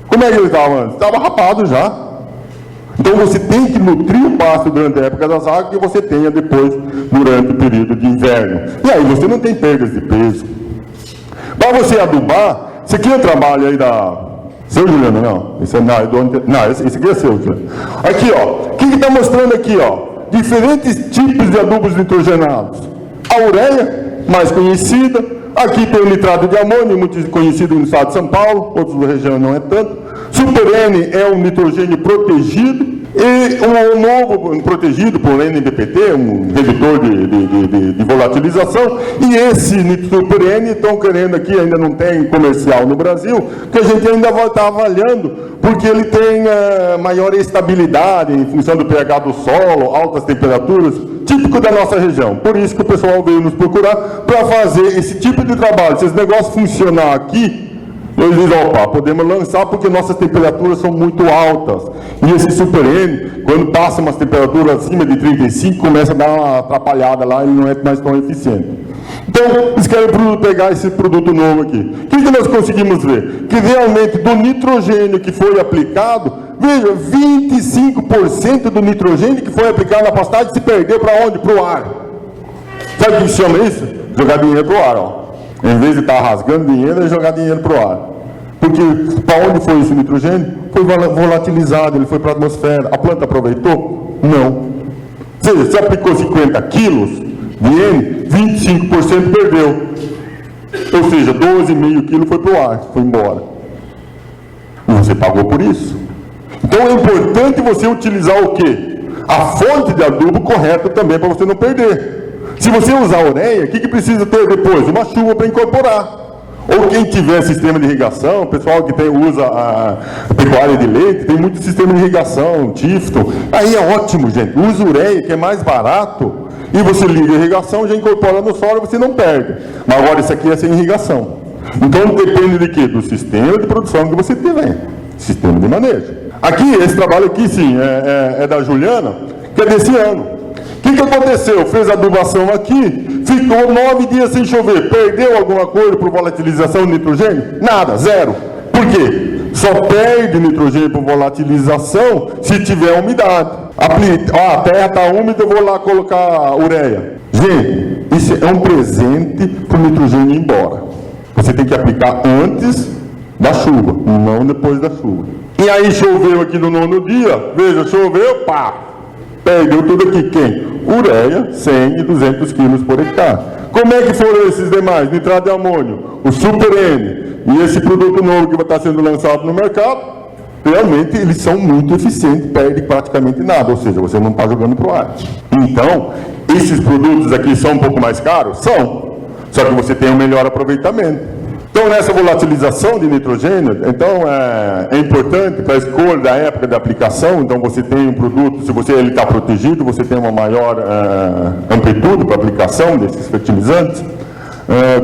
como é que ele estava antes? Estava rapado já. Então você tem que nutrir o pasto durante a época das águas que você tenha depois durante o período de inverno. E aí você não tem perdas de peso. Para você adubar, isso aqui é um trabalho aí da... Seu Juliano, não? Esse aqui é seu, Juliano. Aqui, ó. O que está mostrando aqui, ó? Diferentes tipos de adubos nitrogenados. A ureia, mais conhecida. Aqui tem o nitrato de amônio, muito conhecido no estado de São Paulo. Outras regiões não é tanto. Super N é um nitrogênio protegido. E um novo protegido por NDPT, um redutor de volatilização, e esse Super N estão querendo aqui, ainda não tem comercial no Brasil, que a gente ainda vai estar avaliando, porque ele tem maior estabilidade em função do pH do solo, altas temperaturas, típico da nossa região. Por isso que o pessoal veio nos procurar para fazer esse tipo de trabalho. Se esse negócio funcionar aqui, eles dizem: opa, podemos lançar porque nossas temperaturas são muito altas. E esse Super N, quando passa umas temperaturas acima de 35, começa a dar uma atrapalhada lá, ele não é mais tão eficiente. Então, eles querem pegar esse produto novo aqui. O que nós conseguimos ver? Que realmente do nitrogênio que foi aplicado, veja, 25% do nitrogênio que foi aplicado na pastagem se perdeu para onde? Para o ar. Sabe o que se chama isso? Jogar dinheiro para o ar, ó. Em vez de estar rasgando dinheiro, é jogar dinheiro para o ar. Porque para onde foi esse nitrogênio? Foi volatilizado, ele foi para a atmosfera. A planta aproveitou? Não. Ou seja, se aplicou 50 quilos de N, 25% perdeu. Ou seja, 12,5 quilos foi para o ar, foi embora. E você pagou por isso. Então é importante você utilizar o quê? A fonte de adubo correta também, para você não perder. Se você usar ureia, o que precisa ter depois? Uma chuva para incorporar. Ou quem tiver sistema de irrigação, o pessoal que usa a pecuária de leite, tem muito sistema de irrigação, Tifton. Aí é ótimo, gente. Usa ureia, que é mais barato, e você liga a irrigação, já incorpora no solo e você não perde. Mas agora isso aqui é sem irrigação. Então depende de quê? Do sistema de produção que você tiver. Sistema de manejo. Aqui, esse trabalho aqui, sim, é da Juliana, que é desse ano. O que aconteceu? Fez adubação aqui, ficou 9 dias sem chover. Perdeu alguma coisa por volatilização de nitrogênio? Nada, zero. Por quê? Só perde nitrogênio por volatilização se tiver umidade. A terra está úmida, eu vou lá colocar ureia. Gente, isso é um presente para o nitrogênio ir embora. Você tem que aplicar antes da chuva, não depois da chuva. E aí choveu aqui no 9º dia, veja, choveu, pá, perdeu tudo aqui. Quem? Ureia, 100 e 200 quilos por hectare. Como é que foram esses demais? Nitrato de amônio, o Super N e esse produto novo que está sendo lançado no mercado, realmente eles são muito eficientes, perde praticamente nada, ou seja, você não está jogando para o ar. Então, esses produtos aqui são um pouco mais caros? São, só que você tem um melhor aproveitamento. Então, nessa volatilização de nitrogênio, então é importante para a escolha da época de aplicação. Então, você tem um produto, se ele está protegido, você tem uma maior amplitude para aplicação desses fertilizantes.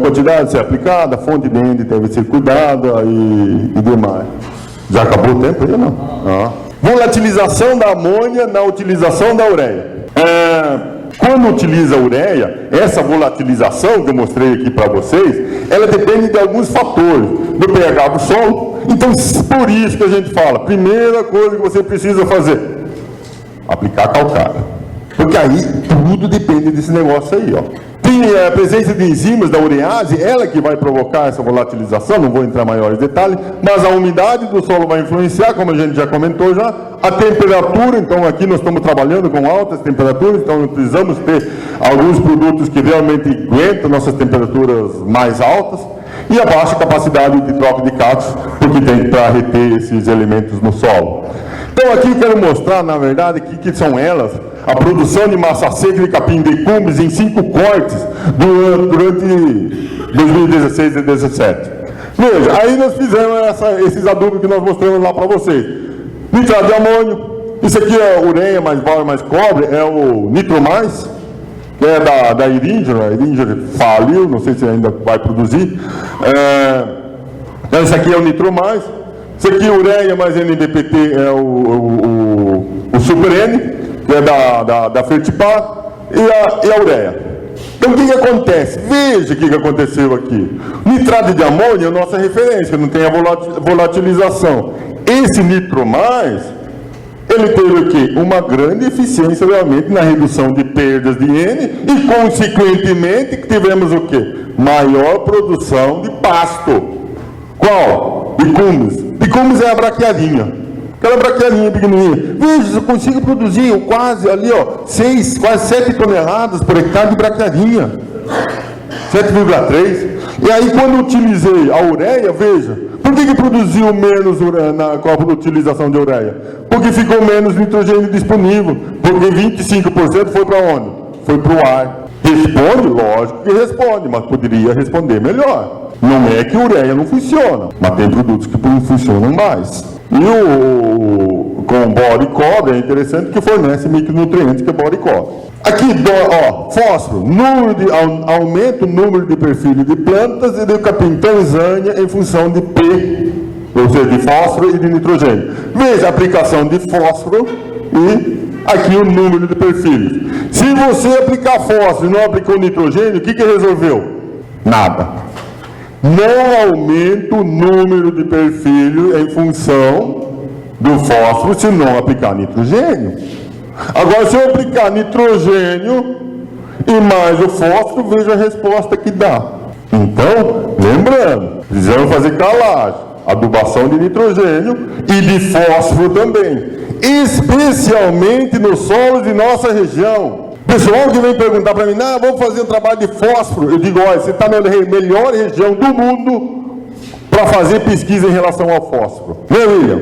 Quantidade a ser aplicada, fonte de N deve ser cuidada e demais. Já acabou o tempo aí ou não? Volatilização da amônia na utilização da ureia. Quando utiliza a ureia, essa volatilização que eu mostrei aqui para vocês, ela depende de alguns fatores, do pH do solo. Então, por isso que a gente fala, primeira coisa que você precisa fazer, aplicar calcário. Porque aí tudo depende desse negócio aí, ó. Tem a presença de enzimas da urease, ela que vai provocar essa volatilização, não vou entrar em maiores detalhes, mas a umidade do solo vai influenciar, como a gente já comentou já, a temperatura. Então aqui nós estamos trabalhando com altas temperaturas, então precisamos ter alguns produtos que realmente aguentam nossas temperaturas mais altas, e a baixa capacidade de troca de cátions, porque tem para reter esses elementos no solo. Então aqui eu quero mostrar, na verdade, que são elas, a produção de massa seca de capim de cumbres em 5 cortes durante 2016 e 2017. Veja, aí nós fizemos esses adubos que nós mostramos lá para vocês. Nitrato de amônio, isso aqui é ureia mais bala mais cobre, é o Nitro Mais, que é da Iringer, a Iringer faliu, não sei se ainda vai produzir. Então isso aqui é o Nitro Mais, isso aqui ureia mais NDPT é o Super N, que é da Fertipar, e a ureia. Então o que acontece? Veja o que aconteceu aqui. Nitrato de amônio é a nossa referência, não tem a volatilização. Esse Nitro Mais, ele teve o quê? Uma grande eficiência realmente na redução de perdas de N e, consequentemente, tivemos o quê? Maior produção de pasto. Qual? De cumbres. De cumbres é a braquiarinha. Aquela braquiarinha pequenininha. Veja, eu consigo produzir quase ali, ó, quase 7 toneladas por hectare de braquiarinha. 7,3. E aí, quando eu utilizei a ureia, veja, por que produziu menos com a utilização de ureia? Porque ficou menos nitrogênio disponível. Porque 25% foi para onde? Foi para o ar. Responde? Lógico que responde, mas poderia responder melhor. Não é que a ureia não funciona, mas tem produtos que funcionam mais. E com boro e cobre é interessante que fornece micronutrientes, que é boro e cobre. Aqui, ó, fósforo, aumenta o número de perfil de plantas e de capim tanzânia em função de P, ou seja, de fósforo e de nitrogênio. Veja a aplicação de fósforo e aqui o número de perfis. Se você aplicar fósforo e não aplicou nitrogênio, o que resolveu? Nada. Não aumenta o número de perfil em função do fósforo se não aplicar nitrogênio. Agora, se eu aplicar nitrogênio e mais o fósforo, veja a resposta que dá. Então, lembrando, precisamos fazer calagem, adubação de nitrogênio e de fósforo também, especialmente nos solos de nossa região. Pessoal que vem perguntar para mim, vamos fazer um trabalho de fósforo. Eu digo, olha, você está na melhor região do mundo para fazer pesquisa em relação ao fósforo. Né, William?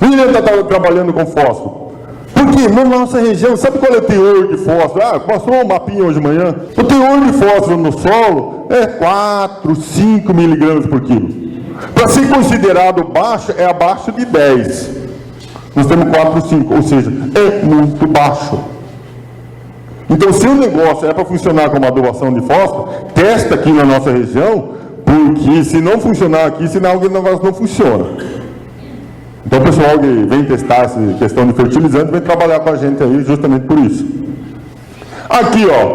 William está trabalhando com fósforo. Porque na nossa região, sabe qual é o teor de fósforo? Passou um mapinha hoje de manhã. O teor de fósforo no solo é 4, 5 miligramas por quilo. Para ser considerado baixo, é abaixo de 10. Nós temos 4, 5, ou seja, é muito baixo. Então, se o negócio é para funcionar como adubação de fósforo, testa aqui na nossa região, porque se não funcionar aqui, sinal que o negócio não funciona. Então, o pessoal que vem testar essa questão de fertilizante, vem trabalhar com a gente aí justamente por isso. Aqui, ó,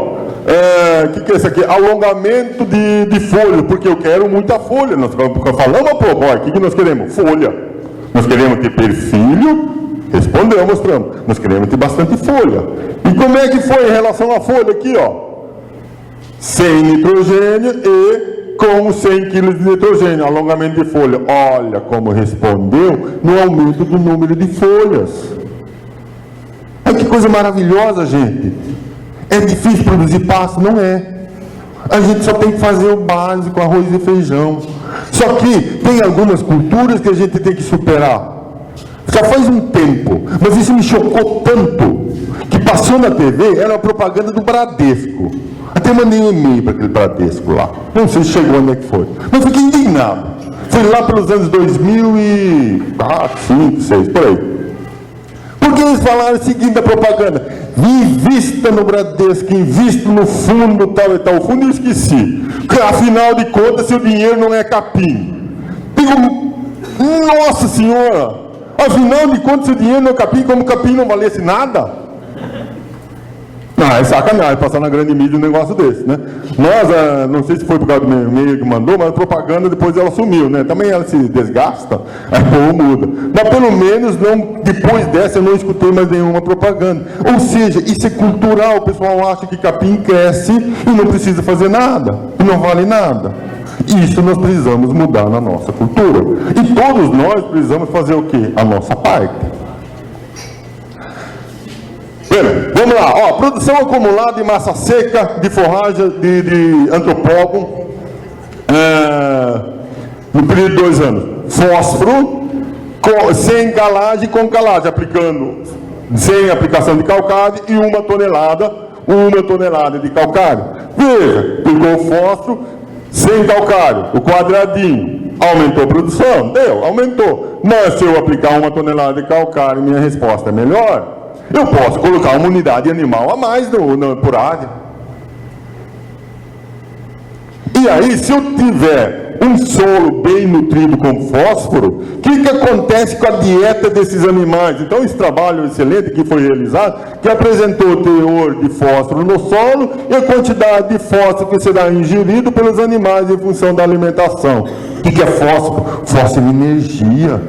o que é isso aqui? Alongamento de folha, porque eu quero muita folha. Nós falamos, o que nós queremos? Folha. Nós queremos ter perfil. Respondeu, mostramos. Nós queremos ter bastante folha. E como é que foi em relação à folha aqui, ó? Sem nitrogênio e com 100 kg de nitrogênio, alongamento de folha. Olha como respondeu no aumento do número de folhas. Olha que coisa maravilhosa, gente. É difícil produzir pasto? Não é. A gente só tem que fazer o básico, arroz e feijão. Só que tem algumas culturas que a gente tem que superar. Já faz um tempo, mas isso me chocou tanto, que passou na TV, era a propaganda do Bradesco. Até mandei um e-mail para aquele Bradesco lá. Não sei se chegou onde é que foi. Mas fiquei indignado. Foi lá pelos anos 2004, 2005, 2006, por aí. Porque eles falaram o seguinte da propaganda: invista no Bradesco, invista no fundo, tal e tal. O fundo eu esqueci. Afinal de contas, seu dinheiro não é capim. Digo, nossa senhora! Afinal de contas, seu dinheiro não é capim, como capim não valesse nada? Não, é sacanagem passar na grande mídia um negócio desse, né? Nós, não sei se foi por causa do meu e-mail que mandou, mas a propaganda depois ela sumiu, né? Também ela se desgasta, aí o povo muda. Mas pelo menos, não, depois dessa, eu não escutei mais nenhuma propaganda. Ou seja, isso é cultural, o pessoal acha que capim cresce e não precisa fazer nada, e não vale nada. Isso nós precisamos mudar na nossa cultura. E todos nós precisamos fazer o quê? A nossa parte. Vamos lá, ó, produção acumulada de massa seca, de forragem, de antropólogo, no período de 2 anos. Fósforo, sem calagem e com calagem, aplicando, sem aplicação de calcário, e 1 tonelada de calcário. Veja, aplicou o fósforo, sem calcário, o quadradinho, aumentou a produção? Deu, aumentou. Mas se eu aplicar 1 tonelada de calcário, minha resposta é melhor. Eu posso colocar uma unidade animal a mais por área. E aí, se eu tiver um solo bem nutrido com fósforo, o que acontece com a dieta desses animais? Então, esse trabalho excelente que foi realizado, que apresentou o teor de fósforo no solo e a quantidade de fósforo que será ingerido pelos animais em função da alimentação. O que é fósforo? Fósforo é energia.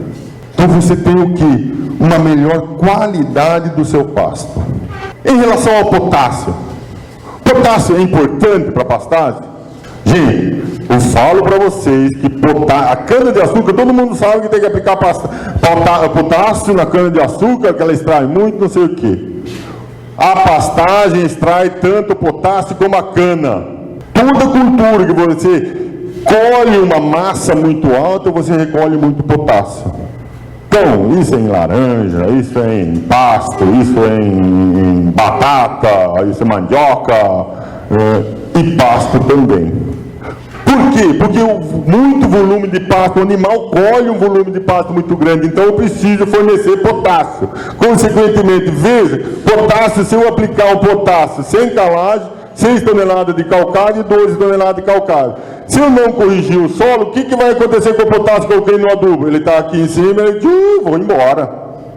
Então, você tem o quê? Uma melhor qualidade do seu pasto. Em relação ao potássio, potássio é importante para a pastagem? Gente, eu falo para vocês que a cana-de-açúcar, todo mundo sabe que tem que aplicar potássio na cana-de-açúcar, que ela extrai muito, não sei o quê. A pastagem extrai tanto potássio como a cana. Toda cultura que você colhe uma massa muito alta, você recolhe muito potássio. Então, isso é em laranja, isso é em pasto, isso é em batata, isso é mandioca, e pasto também. Por quê? Porque muito volume de pasto, o animal colhe um volume de pasto muito grande, então eu preciso fornecer potássio. Consequentemente, veja, potássio, se eu aplicar um potássio sem calagem, 6 toneladas de calcário e 12 toneladas de calcário. Se eu não corrigir o solo, o que vai acontecer com o potássio que eu coloquei no adubo? Ele está aqui em cima, ele vou embora.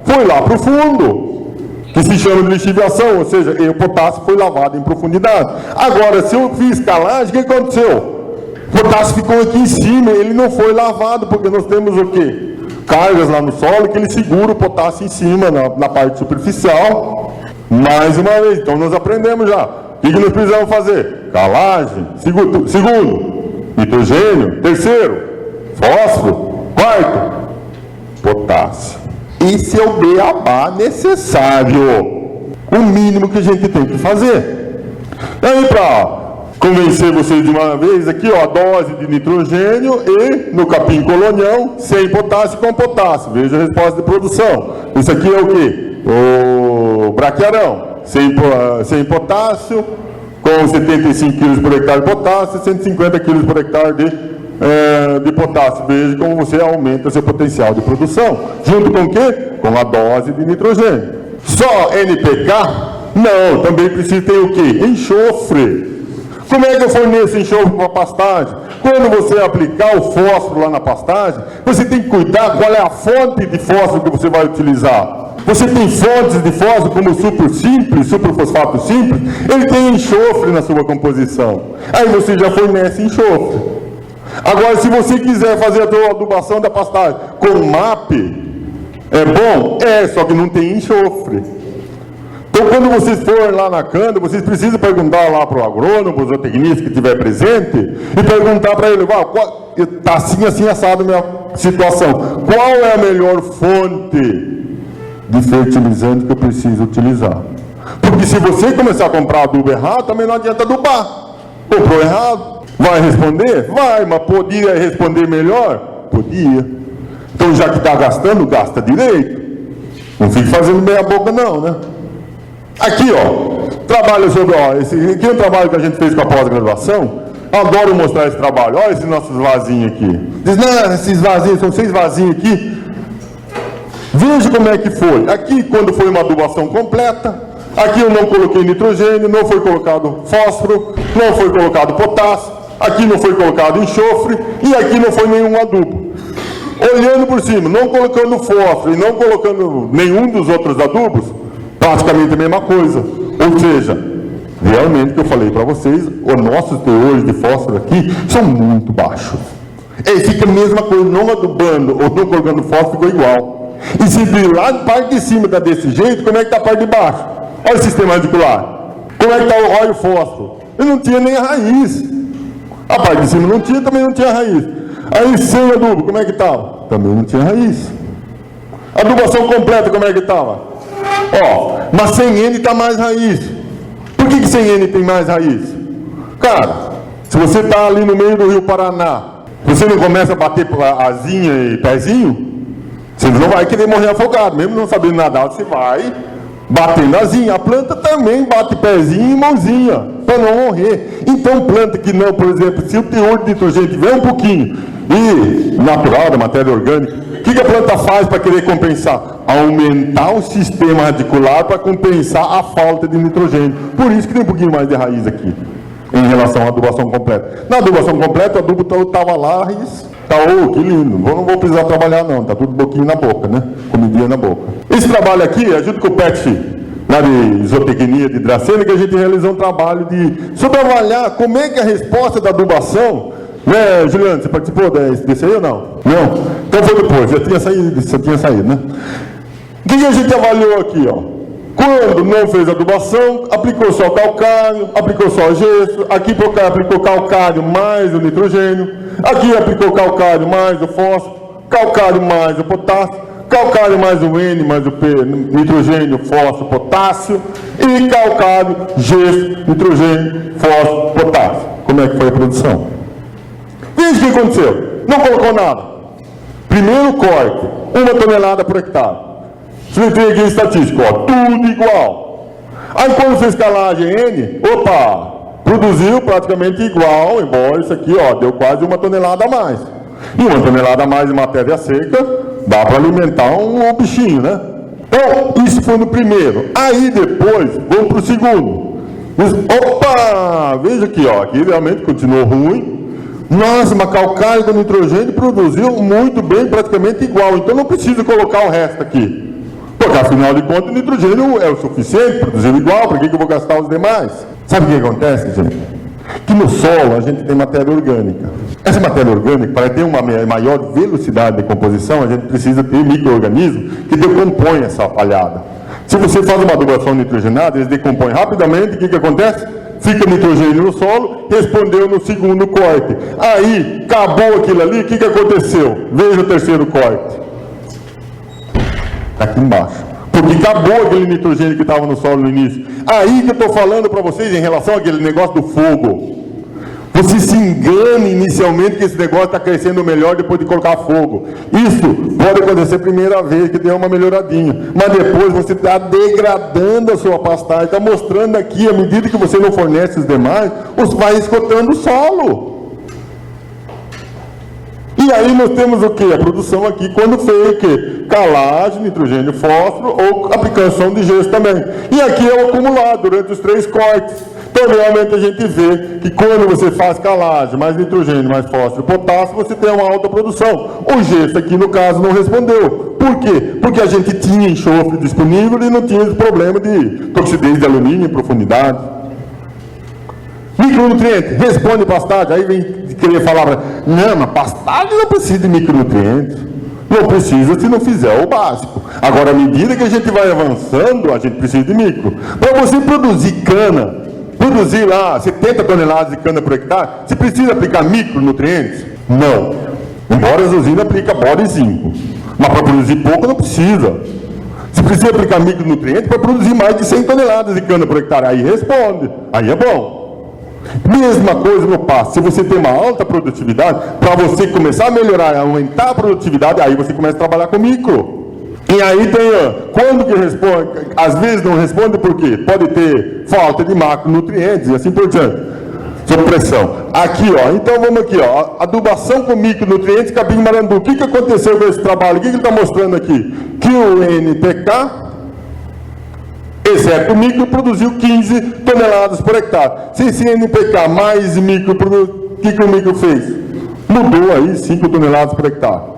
Foi lá para o fundo, que se chama de lixiviação, ou seja, o potássio foi lavado em profundidade. Agora, se eu fiz calagem, o que aconteceu? O potássio ficou aqui em cima, ele não foi lavado, porque nós temos o quê? Cargas lá no solo que ele segura o potássio em cima, na parte superficial. Mais uma vez, então nós aprendemos já. O que nós precisamos fazer? Calagem. Segundo, nitrogênio. Terceiro, fósforo. Quarto, potássio. Esse é o beabá necessário. O mínimo que a gente tem que fazer. Aí, para convencer vocês de uma vez, aqui, ó, a dose de nitrogênio e no capim colonial, sem potássio com potássio. Veja a resposta de produção. Isso aqui é o quê? O braquiarão. Sem potássio, com 75 kg por hectare de potássio, 150 kg por hectare de potássio. Veja como você aumenta seu potencial de produção. Junto com o quê? Com a dose de nitrogênio. Só NPK? Não, também precisa ter o quê? Enxofre. Como é que eu forneço enxofre para a pastagem? Quando você aplicar o fósforo lá na pastagem, você tem que cuidar qual é a fonte de fósforo que você vai utilizar. Você tem fontes de fósforo como o superfosfato simples, ele tem enxofre na sua composição. Aí você já fornece enxofre. Agora, se você quiser fazer a adubação da pastagem com MAP, é bom? É, só que não tem enxofre. Então, quando vocês forem lá na Câmara, vocês precisam perguntar lá para o agrônomo, para o zootecnista que estiver presente, e perguntar para ele, está assim, assim, assado a minha situação. Qual é a melhor fonte de fertilizante que eu preciso utilizar? Porque se você começar a comprar adubo errado, também não adianta adubar. Comprou errado. Vai responder? Vai, mas podia responder melhor? Podia. Então, já que está gastando, gasta direito. Não fique fazendo meia boca não, né? Aqui, ó, trabalho sobre, ó, esse aqui é um trabalho que a gente fez com a pós-graduação. Adoro mostrar esse trabalho. Olha esses nossos vasinhos aqui. Diz, não, esses vasinhos, são 6 vasinhos aqui. Veja como é que foi. Aqui, quando foi uma adubação completa, aqui eu não coloquei nitrogênio, não foi colocado fósforo, não foi colocado potássio, aqui não foi colocado enxofre e aqui não foi nenhum adubo. Olhando por cima, não colocando fósforo e não colocando nenhum dos outros adubos, praticamente a mesma coisa. Ou seja, realmente que eu falei para vocês, os nossos teores de fósforo aqui são muito baixos. E fica a mesma coisa, não adubando ou não colocando fósforo, ficou igual. E se lá de parte de cima está desse jeito, como é que está a parte de baixo? Olha o sistema radicular. Como é que está o óleo fósforo? Ele não tinha nem a raiz. A parte de cima não tinha, também não tinha raiz. Aí sem adubo, como é que estava? Também não tinha raiz. Adubação completa, como é que estava? Ó, mas sem N está mais raiz. Por que sem N tem mais raiz? Cara, se você está ali no meio do rio Paraná, você não começa a bater asinha e pezinho, você não vai querer morrer afogado, mesmo não sabendo nadar, você vai batendo asinha. A planta também bate pezinho e mãozinha, para não morrer. Então, planta que não, por exemplo, se o teor de nitrogênio tiver um pouquinho, e natural, da matéria orgânica, o que a planta faz para querer compensar? Aumentar o sistema radicular para compensar a falta de nitrogênio. Por isso que tem um pouquinho mais de raiz aqui, em relação à adubação completa. Na adubação completa, o adubo estava lá, a raiz. Tá, que lindo, não vou precisar trabalhar não, tá tudo boquinho na boca, né? Comidinha na boca. Esse trabalho aqui, junto com o PET, lá de zootecnia de Dracena, que a gente realizou um trabalho sobre avaliar como é que a resposta da adubação, né, Juliano, você participou desse aí ou não? Não? Então foi depois, já tinha saído, né? O que a gente avaliou aqui, ó? Quando não fez adubação, aplicou só calcário, aplicou só gesso, aqui aplicou calcário mais o nitrogênio, aqui aplicou calcário mais o fósforo, calcário mais o potássio, calcário mais o N mais o P, nitrogênio, fósforo, potássio, e calcário, gesso, nitrogênio, fósforo, potássio. Como é que foi a produção? Veja o que aconteceu. Não colocou nada. Primeiro corte, 1 tonelada por hectare. Você tem aqui a estatística, ó, tudo igual. Aí quando fez calagem N, produziu praticamente igual, embora isso aqui, ó, deu quase 1 tonelada a mais. E 1 tonelada a mais de matéria seca, dá para alimentar um bichinho, né? Então, isso foi no primeiro. Aí depois, vamos para o segundo. Veja aqui, ó, aqui realmente continuou ruim. Nossa, mas calcário com nitrogênio produziu muito bem, praticamente igual. Então não preciso colocar o resto aqui. Porque afinal de contas o nitrogênio é o suficiente, produziu igual, para que eu vou gastar os demais? Sabe o que acontece, gente? Que no solo a gente tem matéria orgânica. Essa matéria orgânica, para ter uma maior velocidade de composição, a gente precisa ter micro-organismos que decompõem essa palhada. Se você faz uma adubação nitrogenada, eles decompõem rapidamente, o que acontece? Fica nitrogênio no solo, respondeu no segundo corte. Aí, acabou aquilo ali, o que aconteceu? Veja o terceiro corte. Está aqui embaixo. Porque acabou aquele nitrogênio que estava no solo no início. Aí que eu estou falando para vocês em relação àquele negócio do fogo. Você se engana inicialmente que esse negócio está crescendo melhor depois de colocar fogo. Isso pode acontecer a primeira vez que deu uma melhoradinha. Mas depois você está degradando a sua pastagem. Está mostrando aqui, à medida que você não fornece os demais, vai esgotando o solo. E aí nós temos o que? A produção aqui, quando fez o que? Calagem, nitrogênio, fósforo ou aplicação de gesso também. E aqui é o acumulado durante os 3 cortes. Então realmente a gente vê que quando você faz calagem, mais nitrogênio, mais fósforo e potássio, você tem uma alta produção. O gesso aqui no caso não respondeu. Por quê? Porque a gente tinha enxofre disponível e não tinha esse problema de toxidez de alumínio em profundidade. Micronutriente, responde pastagem. Aí vem querer falar, não, mas pastagem não precisa de micronutrientes. Não precisa se não fizer o básico. Agora, à medida que a gente vai avançando, a gente precisa de micro. Para você produzir cana, produzir lá 70 toneladas de cana por hectare, você precisa aplicar micronutrientes? Não. Embora as usinas apliquem bora e zinco. Mas para produzir pouco não precisa. Você precisa aplicar micronutrientes para produzir mais de 100 toneladas de cana por hectare. Aí responde. Aí é bom. Mesma coisa no pasto. Se você tem uma alta produtividade, para você começar a melhorar, aumentar a produtividade, aí você começa a trabalhar com micro. E aí tem, quando que responde? Às vezes não responde por quê? Pode ter falta de macronutrientes e assim por diante. Sob pressão. Aqui, então vamos aqui, adubação com micronutrientes, capim marandu. O que aconteceu com esse trabalho? O que ele está mostrando aqui? Que o NPK, exceto o micro, produziu 15 toneladas por hectare. Se esse NPK mais micro, o que o micro fez? Mudou aí 5 toneladas por hectare.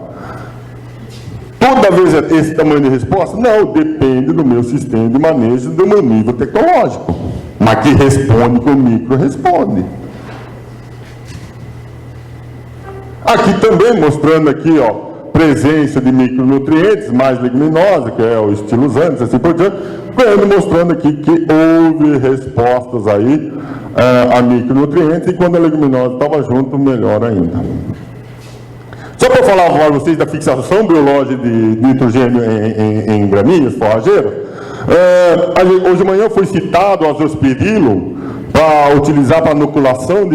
Toda vez esse tamanho de resposta? Não, depende do meu sistema de manejo, do meu nível tecnológico. Mas que responde com o micro, responde. Aqui também mostrando aqui, presença de micronutrientes, mais leguminosa, que é o estilosante, assim por diante, mostrando aqui que houve respostas aí a micronutrientes, e quando a leguminosa estava junto, melhor ainda. Só para falar para vocês da fixação biológica de nitrogênio em gramíneas, forrageiras, hoje de manhã foi citado o azospirilo para utilizar para inoculação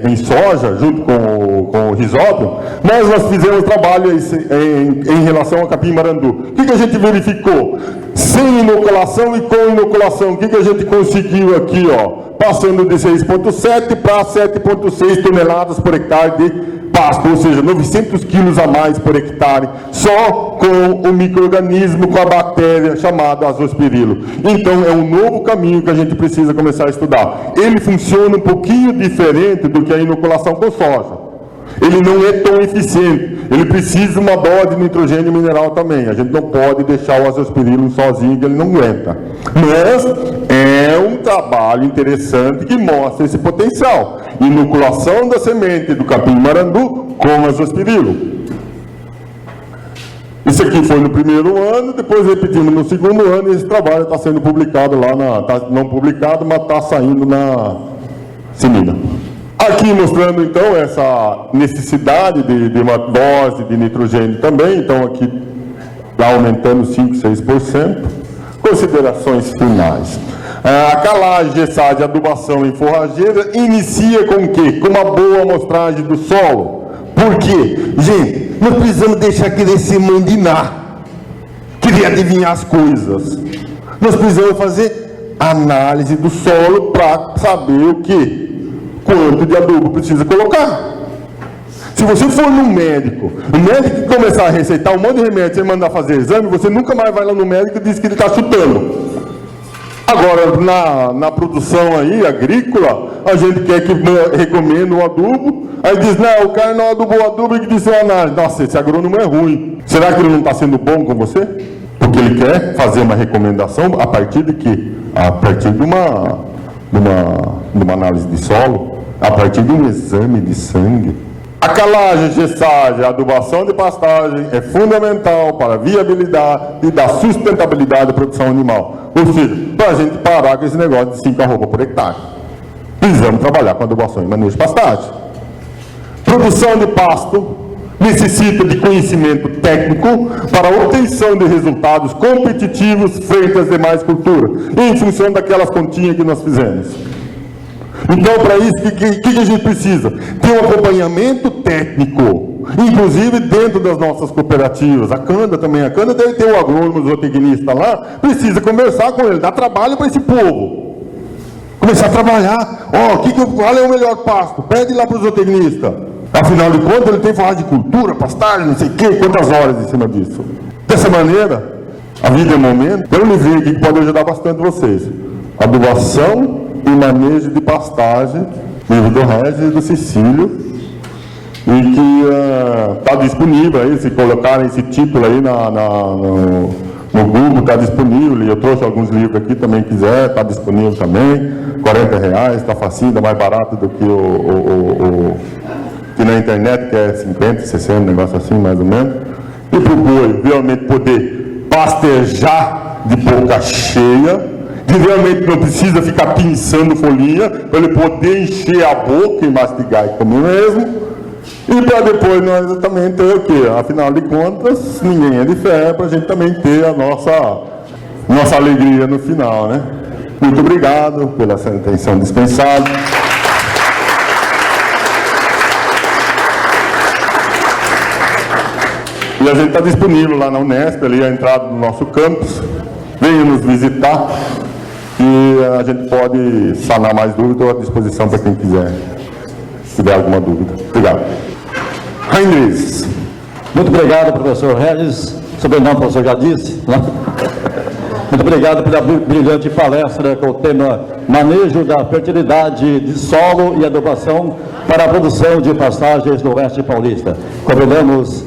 em soja, junto com o risóbio, mas nós fizemos trabalho em relação ao capim marandu. O que a gente verificou? Sem inoculação e com inoculação, o que a gente conseguiu aqui, passando de 6,7 para 7,6 toneladas por hectare de pasto, ou seja, 900 quilos a mais por hectare, só com o micro-organismo, com a bactéria chamada azospirilo. Então, é um novo caminho que a gente precisa começar a estudar. Ele funciona um pouquinho diferente do que a inoculação com soja. Ele não é tão eficiente. Ele precisa de uma dose de nitrogênio mineral também. A gente não pode deixar o azospirilo sozinho, que ele não aguenta. Mas é um trabalho interessante que mostra esse potencial. Inoculação da semente do capim marandu com azospirilo. Isso aqui foi no primeiro ano, depois repetimos no segundo ano, e esse trabalho está sendo publicado lá, não publicado, mas está saindo na Semina. Aqui mostrando então essa necessidade de uma dose de nitrogênio também, então aqui está aumentando 5, 6%. Considerações finais. A calagem, gessagem, adubação em forrageira inicia com o quê? Com uma boa amostragem do solo. Por quê? Gente, nós precisamos deixar crescer mandinar, querer adivinhar as coisas. Nós precisamos fazer análise do solo para saber o quê? Quanto de adubo precisa colocar. Se você for num médico, o médico que começar a receitar um monte de remédio, você mandar fazer exame, você nunca mais vai lá no médico e diz que ele está chutando. Agora, na produção aí, agrícola, a gente quer que recomenda um adubo, aí diz, não, o cara não adubou o adubo e que disse a análise. Nossa, esse agrônomo é ruim. Será que ele não está sendo bom com você? Porque ele quer fazer uma recomendação a partir de quê? A partir de uma análise de solo, a partir de um exame de sangue. A calagem, gessagem, a adubação de pastagem é fundamental para a viabilidade e da sustentabilidade da produção animal. Ou seja, para a gente parar com esse negócio de 5 arroba por hectare. Precisamos trabalhar com adubação e manejo de pastagem. Produção de pasto necessita de conhecimento técnico para a obtenção de resultados competitivos frente às demais culturas, em função daquelas continhas que nós fizemos. Então, para isso, o que a gente precisa? Ter um acompanhamento técnico, inclusive dentro das nossas cooperativas. A Canda também, a Canda deve ter um agrônomo, zootecnista lá, precisa conversar com ele, dar trabalho para esse povo. Começar a trabalhar, qual é o melhor pasto? Pede lá para o zootecnista. Afinal de contas, ele tem que falar de cultura, pastagem, não sei o quê, quantas horas em cima disso. Dessa maneira, a vida é momento. Tem um livrinho aqui que pode ajudar bastante vocês. Adubação e manejo de pastagem, livro do Regis e do Cecílio, e que está disponível aí, se colocarem esse título aí no Google, está disponível. Eu trouxe alguns livros aqui também, quiser, está disponível também, R$40, está facinho, é mais barato do que que na internet, que é 50, 60, um negócio assim, mais ou menos. E procure realmente poder fastejar de boca cheia, que realmente não precisa ficar pinçando folhinha, para ele poder encher a boca e mastigar e comer mesmo, e para depois nós também ter o quê? Afinal de contas, ninguém é de fé, para a gente também ter a nossa alegria no final, né? Muito obrigado pela sua atenção dispensada. E a gente está disponível lá na Unesp, ali a entrada do nosso campus. Venha nos visitar e a gente pode sanar mais dúvidas ou à disposição para quem quiser, se tiver alguma dúvida. Obrigado. Heinrich. Muito obrigado, professor Regis. Sobrenome, o professor já disse, né? Muito obrigado pela brilhante palestra com o tema Manejo da Fertilidade de Solo e Adubação para a Produção de Pastagens no Oeste Paulista. Convidamos